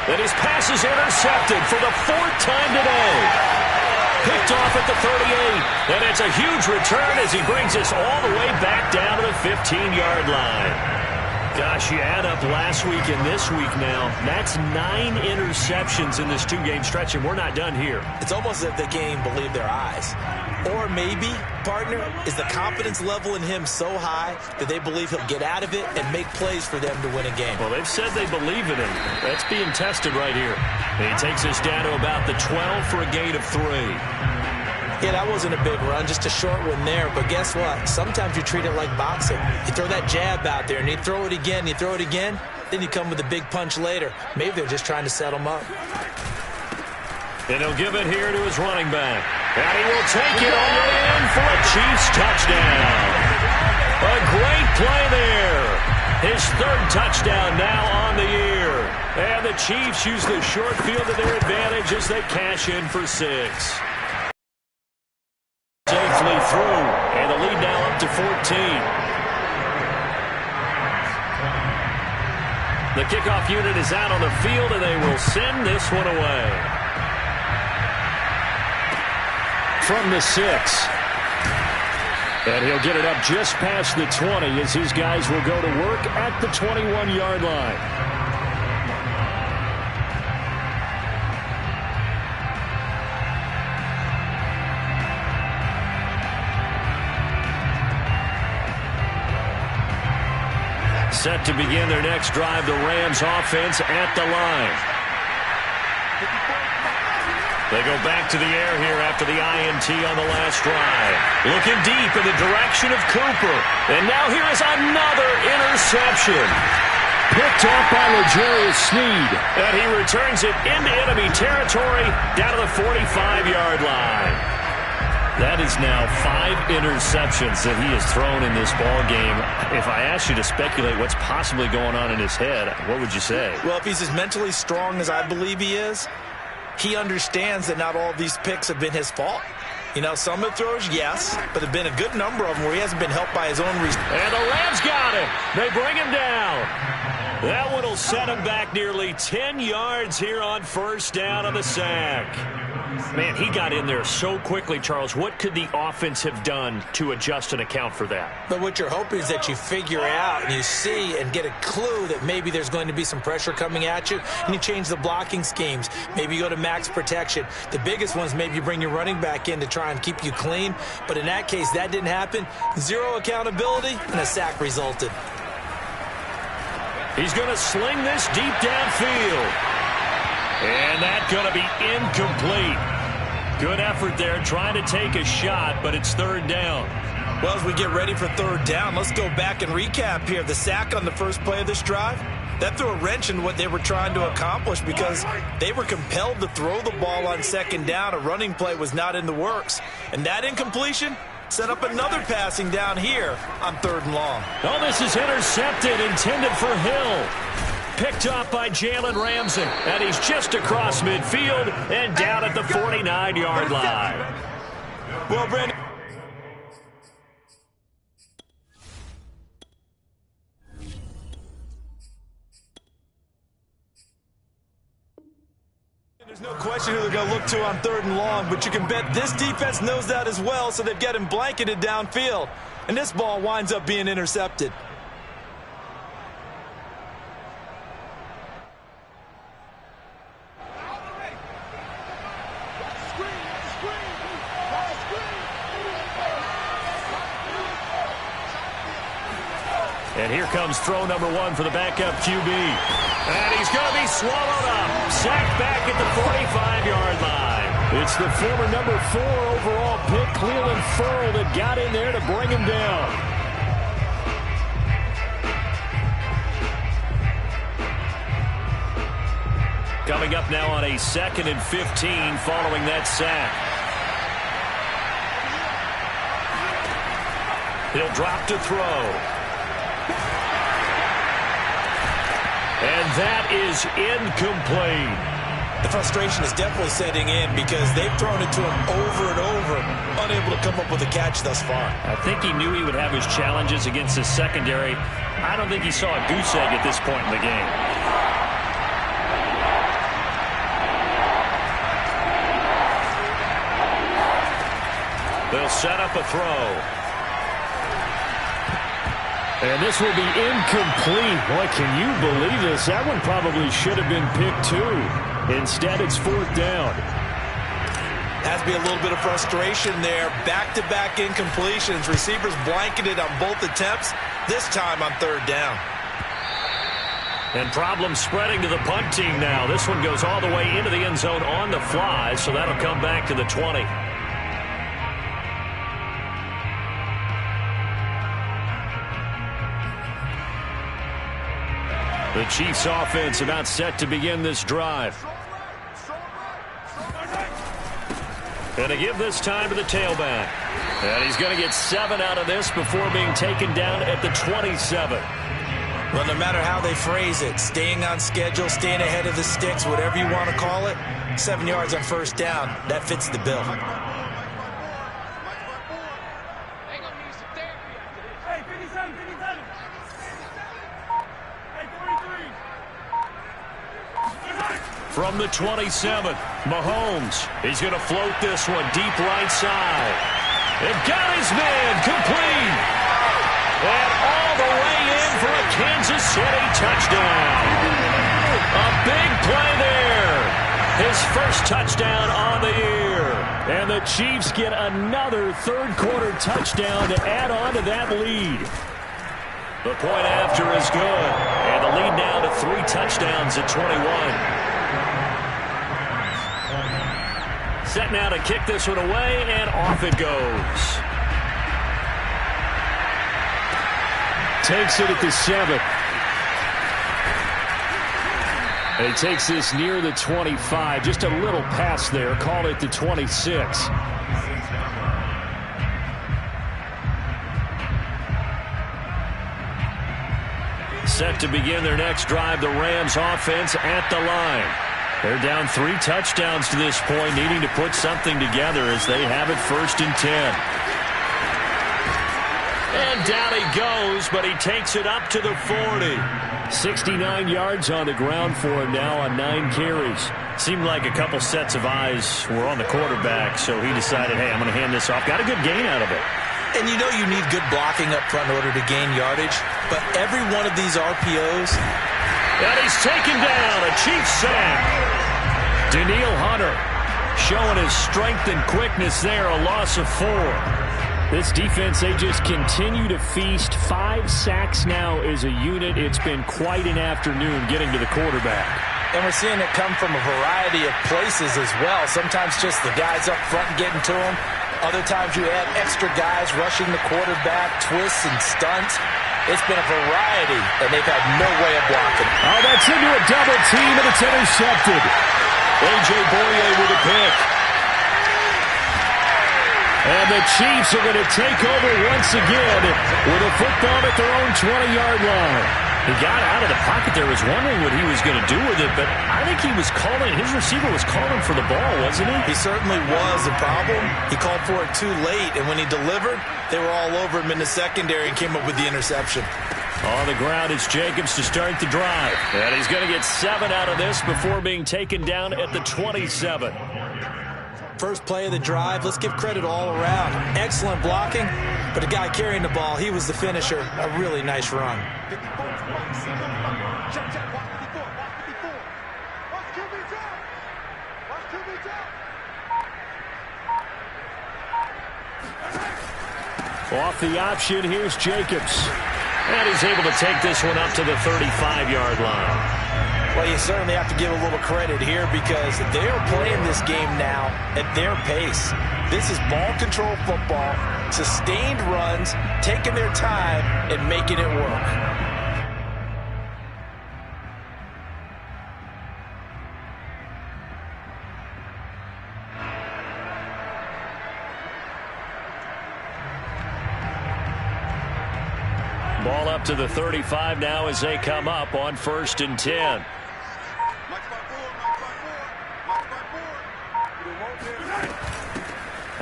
And his pass is intercepted for the 4th time today. Picked off at the 38. And it's a huge return as he brings us all the way back down to the 15-yard line. Gosh, you add up last week and this week now. That's 9 interceptions in this 2-game stretch, and we're not done here. It's almost as if they can't even believe their eyes. Or maybe, partner, is the confidence level in him so high that they believe he'll get out of it and make plays for them to win a game. Well, they've said they believe in him. That's being tested right here. He takes us down to about the 12 for a gain of 3. Yeah, that wasn't a big run, just a short one there. But guess what? Sometimes you treat it like boxing. You throw that jab out there, and you throw it again, then you come with a big punch later. Maybe they're just trying to set him up. And he'll give it here to his running back. And he will take it all in for a Chiefs touchdown. A great play there. His 3rd touchdown now on the year. And the Chiefs use the short field to their advantage as they cash in for 6. Safely through, and the lead now up to 14. The kickoff unit is out on the field, and they will send this one away. From the 6. And he'll get it up just past the 20 as his guys will go to work at the 21-yard line. Set to begin their next drive, the Rams offense at the line. They go back to the air here after the INT on the last drive. Looking deep in the direction of Cooper. And now here is another interception. Picked off by L'Jarius Sneed. And he returns it into enemy territory down to the 45-yard line. That is now 5 interceptions that he has thrown in this ball game. If I asked you to speculate what's possibly going on in his head, what would you say? Well, if he's as mentally strong as I believe he is, he understands that not all of these picks have been his fault. You know, some of the throws, yes, but there have been a good number of them where he hasn't been helped by his own reason. And the Rams got him. They bring him down. That one will set him back nearly 10 yards here on first down on the sack. Man, he got in there so quickly, Charles. What could the offense have done to adjust and account for that? But what you're hoping is that you figure out and you see and get a clue that maybe there's going to be some pressure coming at you, and you change the blocking schemes. Maybe you go to max protection. The biggest one is maybe you bring your running back in to try and keep you clean. But in that case, that didn't happen. 0 accountability, and a sack resulted. He's going to sling this deep downfield. And that's going to be incomplete. Good effort there trying to take a shot, but it's third down. Well, as we get ready for third down, let's go back and recap here. The sack on the first play of this drive, that threw a wrench in what they were trying to accomplish because they were compelled to throw the ball on second down. A running play was not in the works. And that incompletion set up another passing down here on third and long. Oh, this is intercepted, intended for Hill. Picked up by Jalen Ramsey. And he's just across midfield and down at the 49-yard line. Well, Brandon, there's no question who they're going to look to on third and long, but you can bet this defense knows that as well, so they've got him blanketed downfield. And this ball winds up being intercepted. And here comes throw number one for the backup QB. And he's going to be swallowed up. Sacked back at the 45-yard line. It's the former number 4 overall pick, Cleveland Furl, that got in there to bring him down. Coming up now on a 2nd and 15 following that sack. He'll drop to throw. And that is incomplete. The frustration is definitely setting in because they've thrown it to him over and over, unable to come up with a catch thus far. I think he knew he would have his challenges against his secondary. I don't think he saw a goose egg at this point in the game. They'll set up a throw. And this will be incomplete. Boy, can you believe this? That one probably should have been picked too. Instead, it's fourth down. Has to be a little bit of frustration there. Back-to-back incompletions. Receivers blanketed on both attempts, this time on third down. And problems spreading to the punt team now. This one goes all the way into the end zone on the fly, so that'll come back to the 20. The Chiefs offense about set to begin this drive. And to give this time to the tailback. And he's going to get 7 out of this before being taken down at the 27. Well, no matter how they phrase it, staying on schedule, staying ahead of the sticks, whatever you want to call it, 7 yards on first down, that fits the bill. From the 27, Mahomes. He's going to float this one deep right side. And got his man complete. And all the way in for a Kansas City touchdown. A big play there. His first touchdown on the year. And the Chiefs get another third-quarter touchdown to add on to that lead. The point after is good. And the lead now to 3 touchdowns at 21. Set now to kick this one away, and off it goes. Takes it at the 7. And he takes this near the 25. Just a little pass there. Call it the 26. Set to begin their next drive. The Rams offense at the line. They're down 3 touchdowns to this point, needing to put something together as they have it 1st and 10. And down he goes, but he takes it up to the 40. 69 yards on the ground for him now on 9 carries. Seemed like a couple sets of eyes were on the quarterback, so he decided, hey, I'm going to hand this off. Got a good gain out of it. And you know you need good blocking up front in order to gain yardage, but every one of these RPOs... And he's taken down, a Chiefs sack. Daniil Hunter showing his strength and quickness there, a loss of 4. This defense, they just continue to feast. 5 sacks now as a unit. It's been quite an afternoon getting to the quarterback. And we're seeing it come from a variety of places as well. Sometimes just the guys up front getting to him. Other times you add extra guys rushing the quarterback, twists and stunts. It's been a variety, and they've had no way of blocking. Oh, that's into a double team, and it's intercepted. A.J. Boye with a pick. And the Chiefs are going to take over once again with a football at their own 20-yard line. He got out of the pocket there, was wondering what he was going to do with it, but I think he was calling, his receiver was calling for the ball, wasn't he? He certainly was. The problem, he called for it too late, and when he delivered, they were all over him in the secondary and came up with the interception. On the ground, it's Jacobs to start the drive. And he's going to get 7 out of this before being taken down at the 27. First play of the drive, let's give credit all around. Excellent blocking, but the guy carrying the ball, he was the finisher. A really nice run. Off the option, here's Jacobs. And he's able to take this one up to the 35-yard line. Well, you certainly have to give a little credit here because they are playing this game now at their pace. This is ball control football, sustained runs, taking their time and making it work. Ball up to the 35 now as they come up on 1st and 10.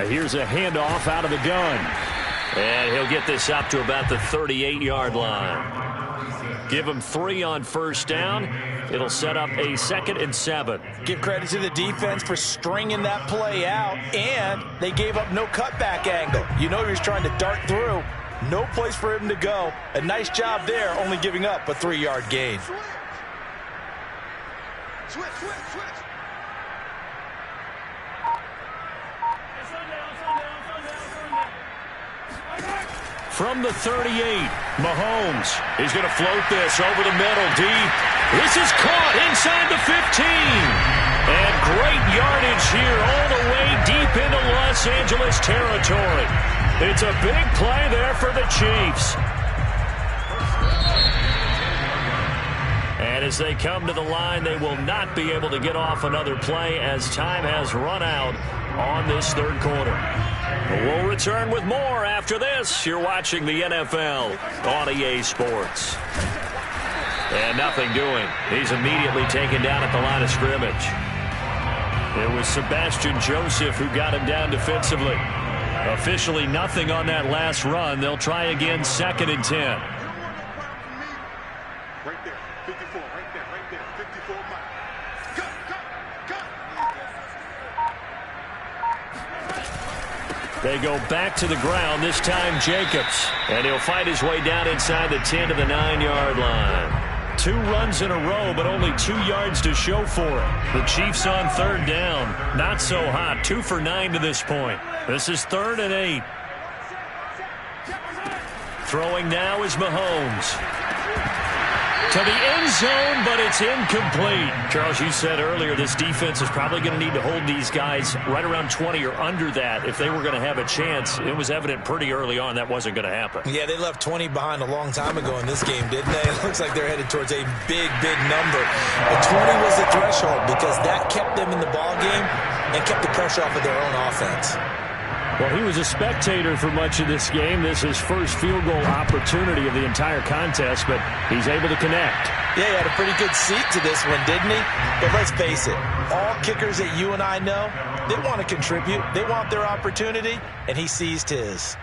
Here's a handoff out of the gun. And he'll get this up to about the 38-yard line. Give him 3 on 1st down. It'll set up a 2nd and 7. Give credit to the defense for stringing that play out, and they gave up no cutback angle. You know he was trying to dart through. No place for him to go. A nice job there, only giving up a 3-yard gain. Switch. From the 38, Mahomes. He's going to float this over the middle, deep. This is caught inside the 15. And great yardage here all the way deep into Los Angeles territory. It's a big play there for the Chiefs. And as they come to the line, they will not be able to get off another play as time has run out on this 3rd quarter. We'll return with more after this. You're watching the NFL on EA Sports. And nothing doing. He's immediately taken down at the line of scrimmage. It was Sebastian Joseph who got him down defensively. Officially nothing on that last run. They'll try again 2nd and 10. Right there, 54, right there, 54 miles. They go back to the ground, this time Jacobs. And he'll fight his way down inside the 10 to the 9-yard line. 2 runs in a row, but only 2 yards to show for it. The Chiefs on 3rd down. Not so hot. 2 for 9 to this point. This is 3rd and 8. Throwing now is Mahomes. To the end zone, but it's incomplete. Charles, you said earlier this defense is probably going to need to hold these guys right around 20 or under that if they were going to have a chance. It was evident pretty early on that wasn't going to happen. Yeah, they left 20 behind a long time ago in this game, didn't they? It looks like they're headed towards a big, big number. But 20 was the threshold because that kept them in the ball game and kept the pressure off of their own offense. Well, he was a spectator for much of this game. This is his first field goal opportunity of the entire contest, but he's able to connect. Yeah, he had a pretty good seat to this one, didn't he? But let's face it, all kickers that you and I know, they want to contribute. They want their opportunity, and he seized his.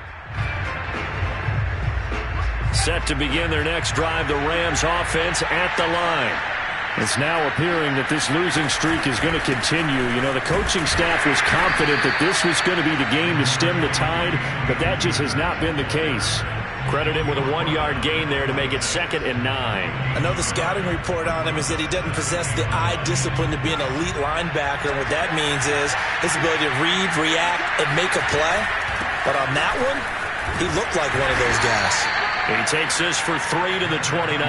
Set to begin their next drive, the Rams offense at the line. It's now appearing that this losing streak is going to continue. You know, the coaching staff was confident that this was going to be the game to stem the tide, but that just has not been the case. Credit him with a 1-yard gain there to make it 2nd and 9. I know the scouting report on him is that he doesn't possess the eye discipline to be an elite linebacker. What that means is his ability to read, react, and make a play. But on that one, he looked like one of those guys. He takes this for 3 to the 29.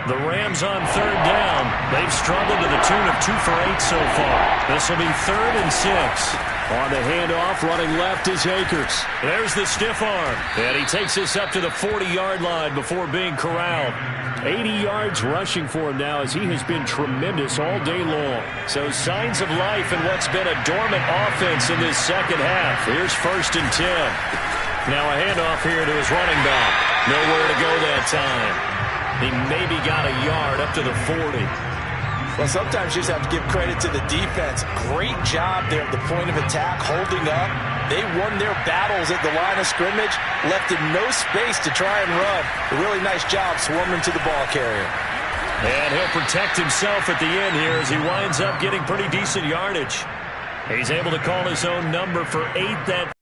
The Rams on third down. They've struggled to the tune of 2 for 8 so far. This will be 3rd and 6. On the handoff, running left is Akers. There's the stiff arm. And he takes this up to the 40-yard line before being corralled. 80 yards rushing for him now as he has been tremendous all day long. So signs of life in what's been a dormant offense in this second half. Here's 1st and 10. Now a handoff here to his running back. Nowhere to go that time. He maybe got a yard up to the 40. Well, sometimes you just have to give credit to the defense. Great job there at the point of attack, holding up. They won their battles at the line of scrimmage, left him no space to try and run. A really nice job swarming to the ball carrier. And he'll protect himself at the end here as he winds up getting pretty decent yardage. He's able to call his own number for 8 that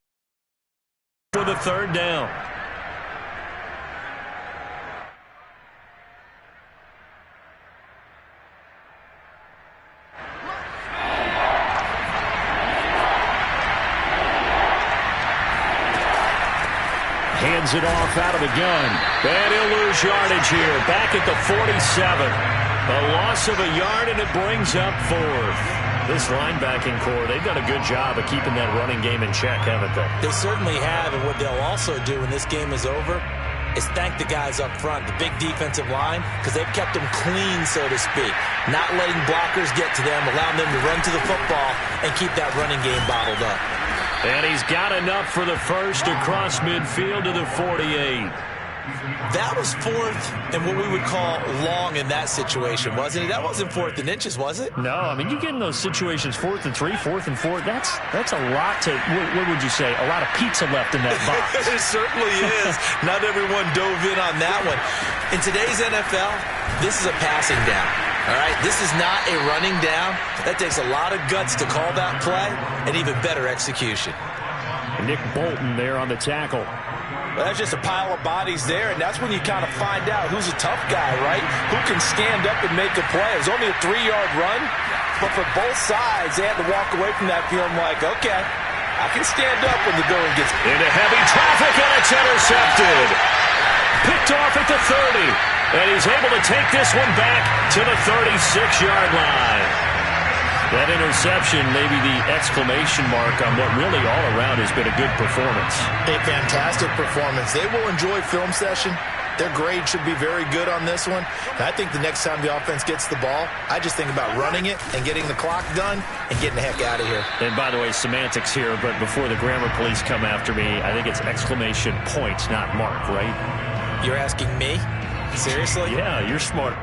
for the 3rd down. Hands it off out of the gun. And he'll lose yardage here. Back at the 47. A loss of a yard, and it brings up 4th. This linebacking core, they've done a good job of keeping that running game in check, haven't they? They certainly have, and what they'll also do when this game is over is thank the guys up front, the big defensive line, because they've kept them clean, so to speak. Not letting blockers get to them, allowing them to run to the football and keep that running game bottled up. And he's got enough for the 1st across midfield to the 48. That was 4th and what we would call long in that situation, wasn't it? That wasn't 4th and inches, was it? No, I mean, you get in those situations 4th and 3, 4th and 4. That's a lot to, what would you say, a lot of pizza left in that box. It certainly is. Not everyone dove in on that one. In today's NFL, this is a passing down. All right, this is not a running down. That takes a lot of guts to call that play and even better execution. Nick Bolton there on the tackle. Well, that's just a pile of bodies there, and that's when you kind of find out who's a tough guy, right? Who can stand up and make a play. It was only a 3-yard run, but for both sides, they had to walk away from that feeling like, okay, I can stand up when the going gets into heavy traffic, and it's intercepted. Picked off at the 30. And he's able to take this one back to the 36-yard line. That interception, maybe the exclamation mark on what really all around has been a good performance. A fantastic performance. They will enjoy film session. Their grade should be very good on this one. And I think the next time the offense gets the ball, I just think about running it and getting the clock done and getting the heck out of here. And by the way, semantics here, but before the grammar police come after me, I think it's exclamation point, not mark, right? You're asking me? Seriously? Yeah, you're smart.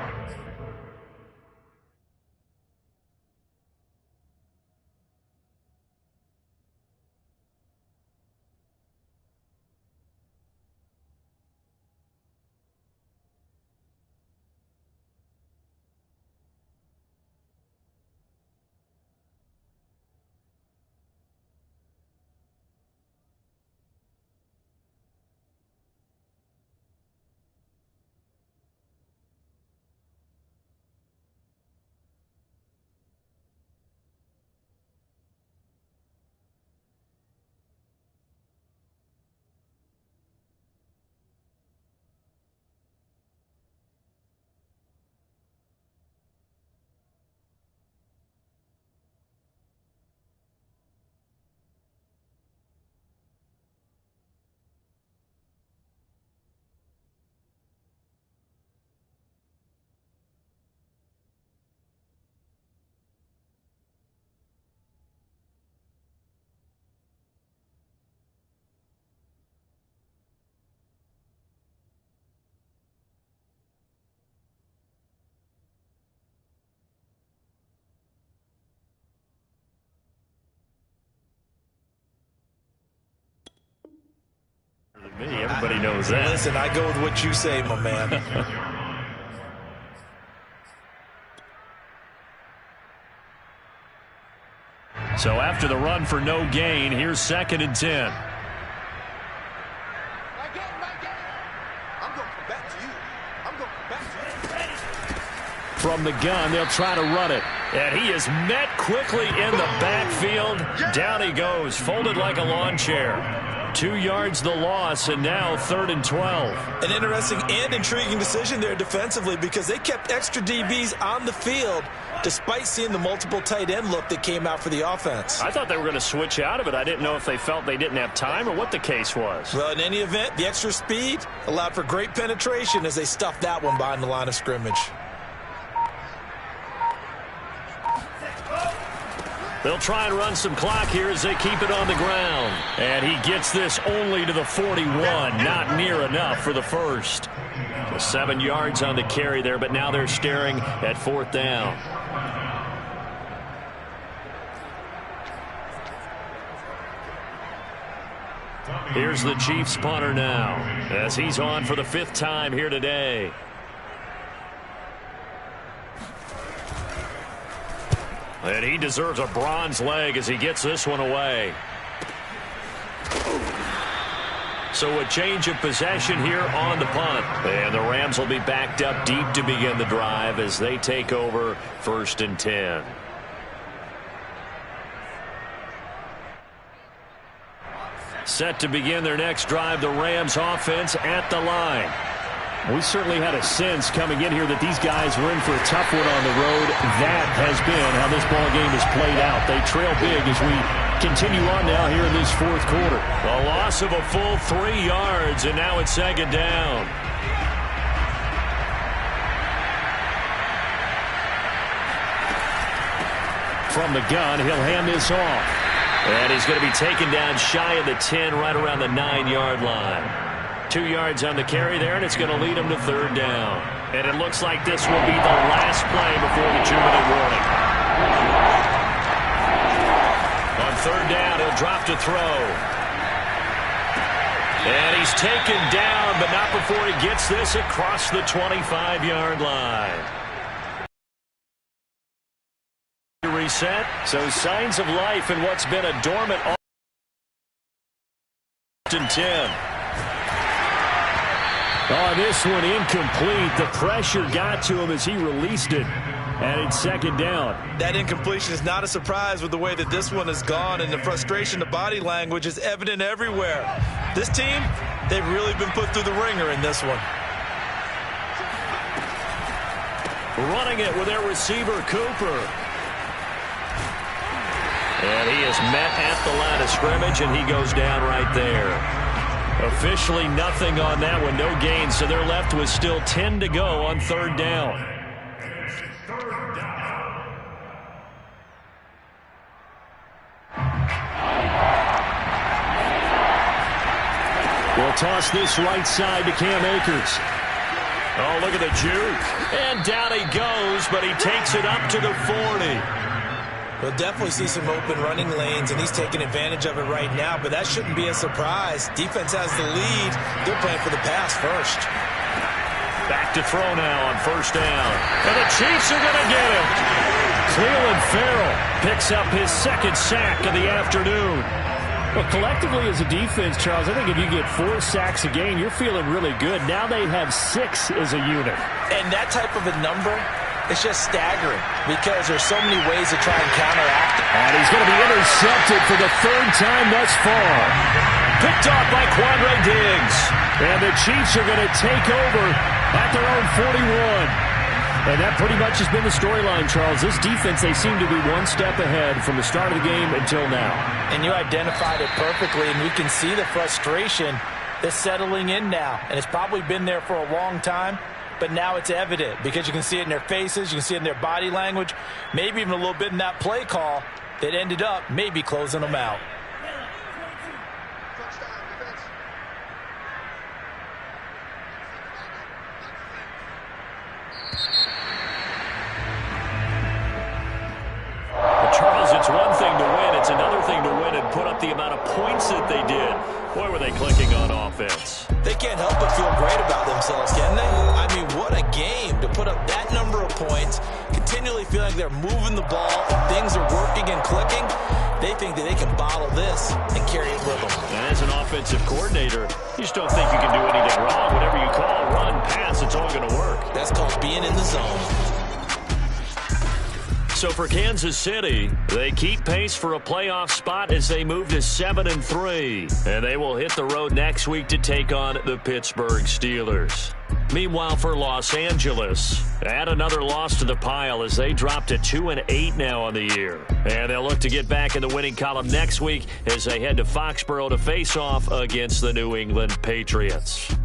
Me, everybody knows that. Listen, I go with what you say, my man. So after the run for no gain, here's 2nd and 10. From the gun, they'll try to run it. And he is met quickly in the backfield. Down he goes, folded like a lawn chair. 2 yards the loss, and now 3rd and 12. An interesting and intriguing decision there defensively because they kept extra DBs on the field despite seeing the multiple tight end look that came out for the offense. I thought they were going to switch out of it. I didn't know if they felt they didn't have time or what the case was. Well, in any event, the extra speed allowed for great penetration as they stuffed that one behind the line of scrimmage. They'll try and run some clock here as they keep it on the ground. And he gets this only to the 41. Not near enough for the first. 7 yards on the carry there, but now they're staring at 4th down. Here's the Chiefs punter now as he's on for the 5th time here today. And he deserves a bronze leg as he gets this one away. So a change of possession here on the punt. And the Rams will be backed up deep to begin the drive as they take over 1st and 10. Set to begin their next drive, the Rams offense at the line. We certainly had a sense coming in here that these guys were in for a tough one on the road. That has been how this ball game has played out. They trail big as we continue on now here in this 4th quarter. A loss of a full 3 yards, and now it's 2nd down. From the gun, he'll hand this off. And he's going to be taken down shy of the 10, right around the 9-yard line. 2 yards on the carry there, and it's going to lead him to 3rd down. And it looks like this will be the last play before the 2-minute warning. On 3rd down, he'll drop to throw. And he's taken down, but not before he gets this across the 25-yard line. Reset, so signs of life in what's been a dormant 10. Oh, this one incomplete. The pressure got to him as he released it. And it's 2nd down. That incompletion is not a surprise with the way that this one has gone, and the frustration, the body language is evident everywhere. This team, they've really been put through the ringer in this one. Running it with their receiver, Cooper. And he is met at the line of scrimmage, and he goes down right there. Officially nothing on that one, no gain, so they're left with still 10 to go on 3rd down. We'll toss this right side to Cam Akers. Oh, look at the juke. And down he goes, but he takes it up to the 40. We'll definitely see some open running lanes, and he's taking advantage of it right now, but that shouldn't be a surprise. Defense has the lead. They're playing for the pass first. Back to throw now on 1st down. And the Chiefs are going to get him. Cleveland Farrell picks up his 2nd sack of the afternoon. Well, collectively as a defense, Charles, I think if you get 4 sacks a game, you're feeling really good. Now they have 6 as a unit. And that type of a number, it's just staggering because there's so many ways to try and counteract it. And he's going to be intercepted for the 3rd time thus far. Picked off by Quandre Diggs. And the Chiefs are going to take over at their own 41. And that pretty much has been the storyline, Charles. This defense, they seem to be one step ahead from the start of the game until now. And you identified it perfectly, and we can see the frustration that's settling in now. And it's probably been there for a long time. But now it's evident because you can see it in their faces, you can see it in their body language, maybe even a little bit in that play call that ended up maybe closing them out. Well, Charles, it's one thing to win, it's another thing to win and put up the amount of points that they did. Boy, were they clicking on offense. They can't help but feel great about themselves, can they? I mean, what a game to put up that number of points, continually feeling like they're moving the ball, and things are working and clicking. They think that they can bottle this and carry it with them. And as an offensive coordinator, you just don't think you can do anything wrong. Whatever you call, run, pass, it's all going to work. That's called being in the zone. So for Kansas City, they keep pace for a playoff spot as they move to 7-3. And they will hit the road next week to take on the Pittsburgh Steelers. Meanwhile, for Los Angeles, add another loss to the pile as they drop to 2-8 now on the year. And they'll look to get back in the winning column next week as they head to Foxborough to face off against the New England Patriots.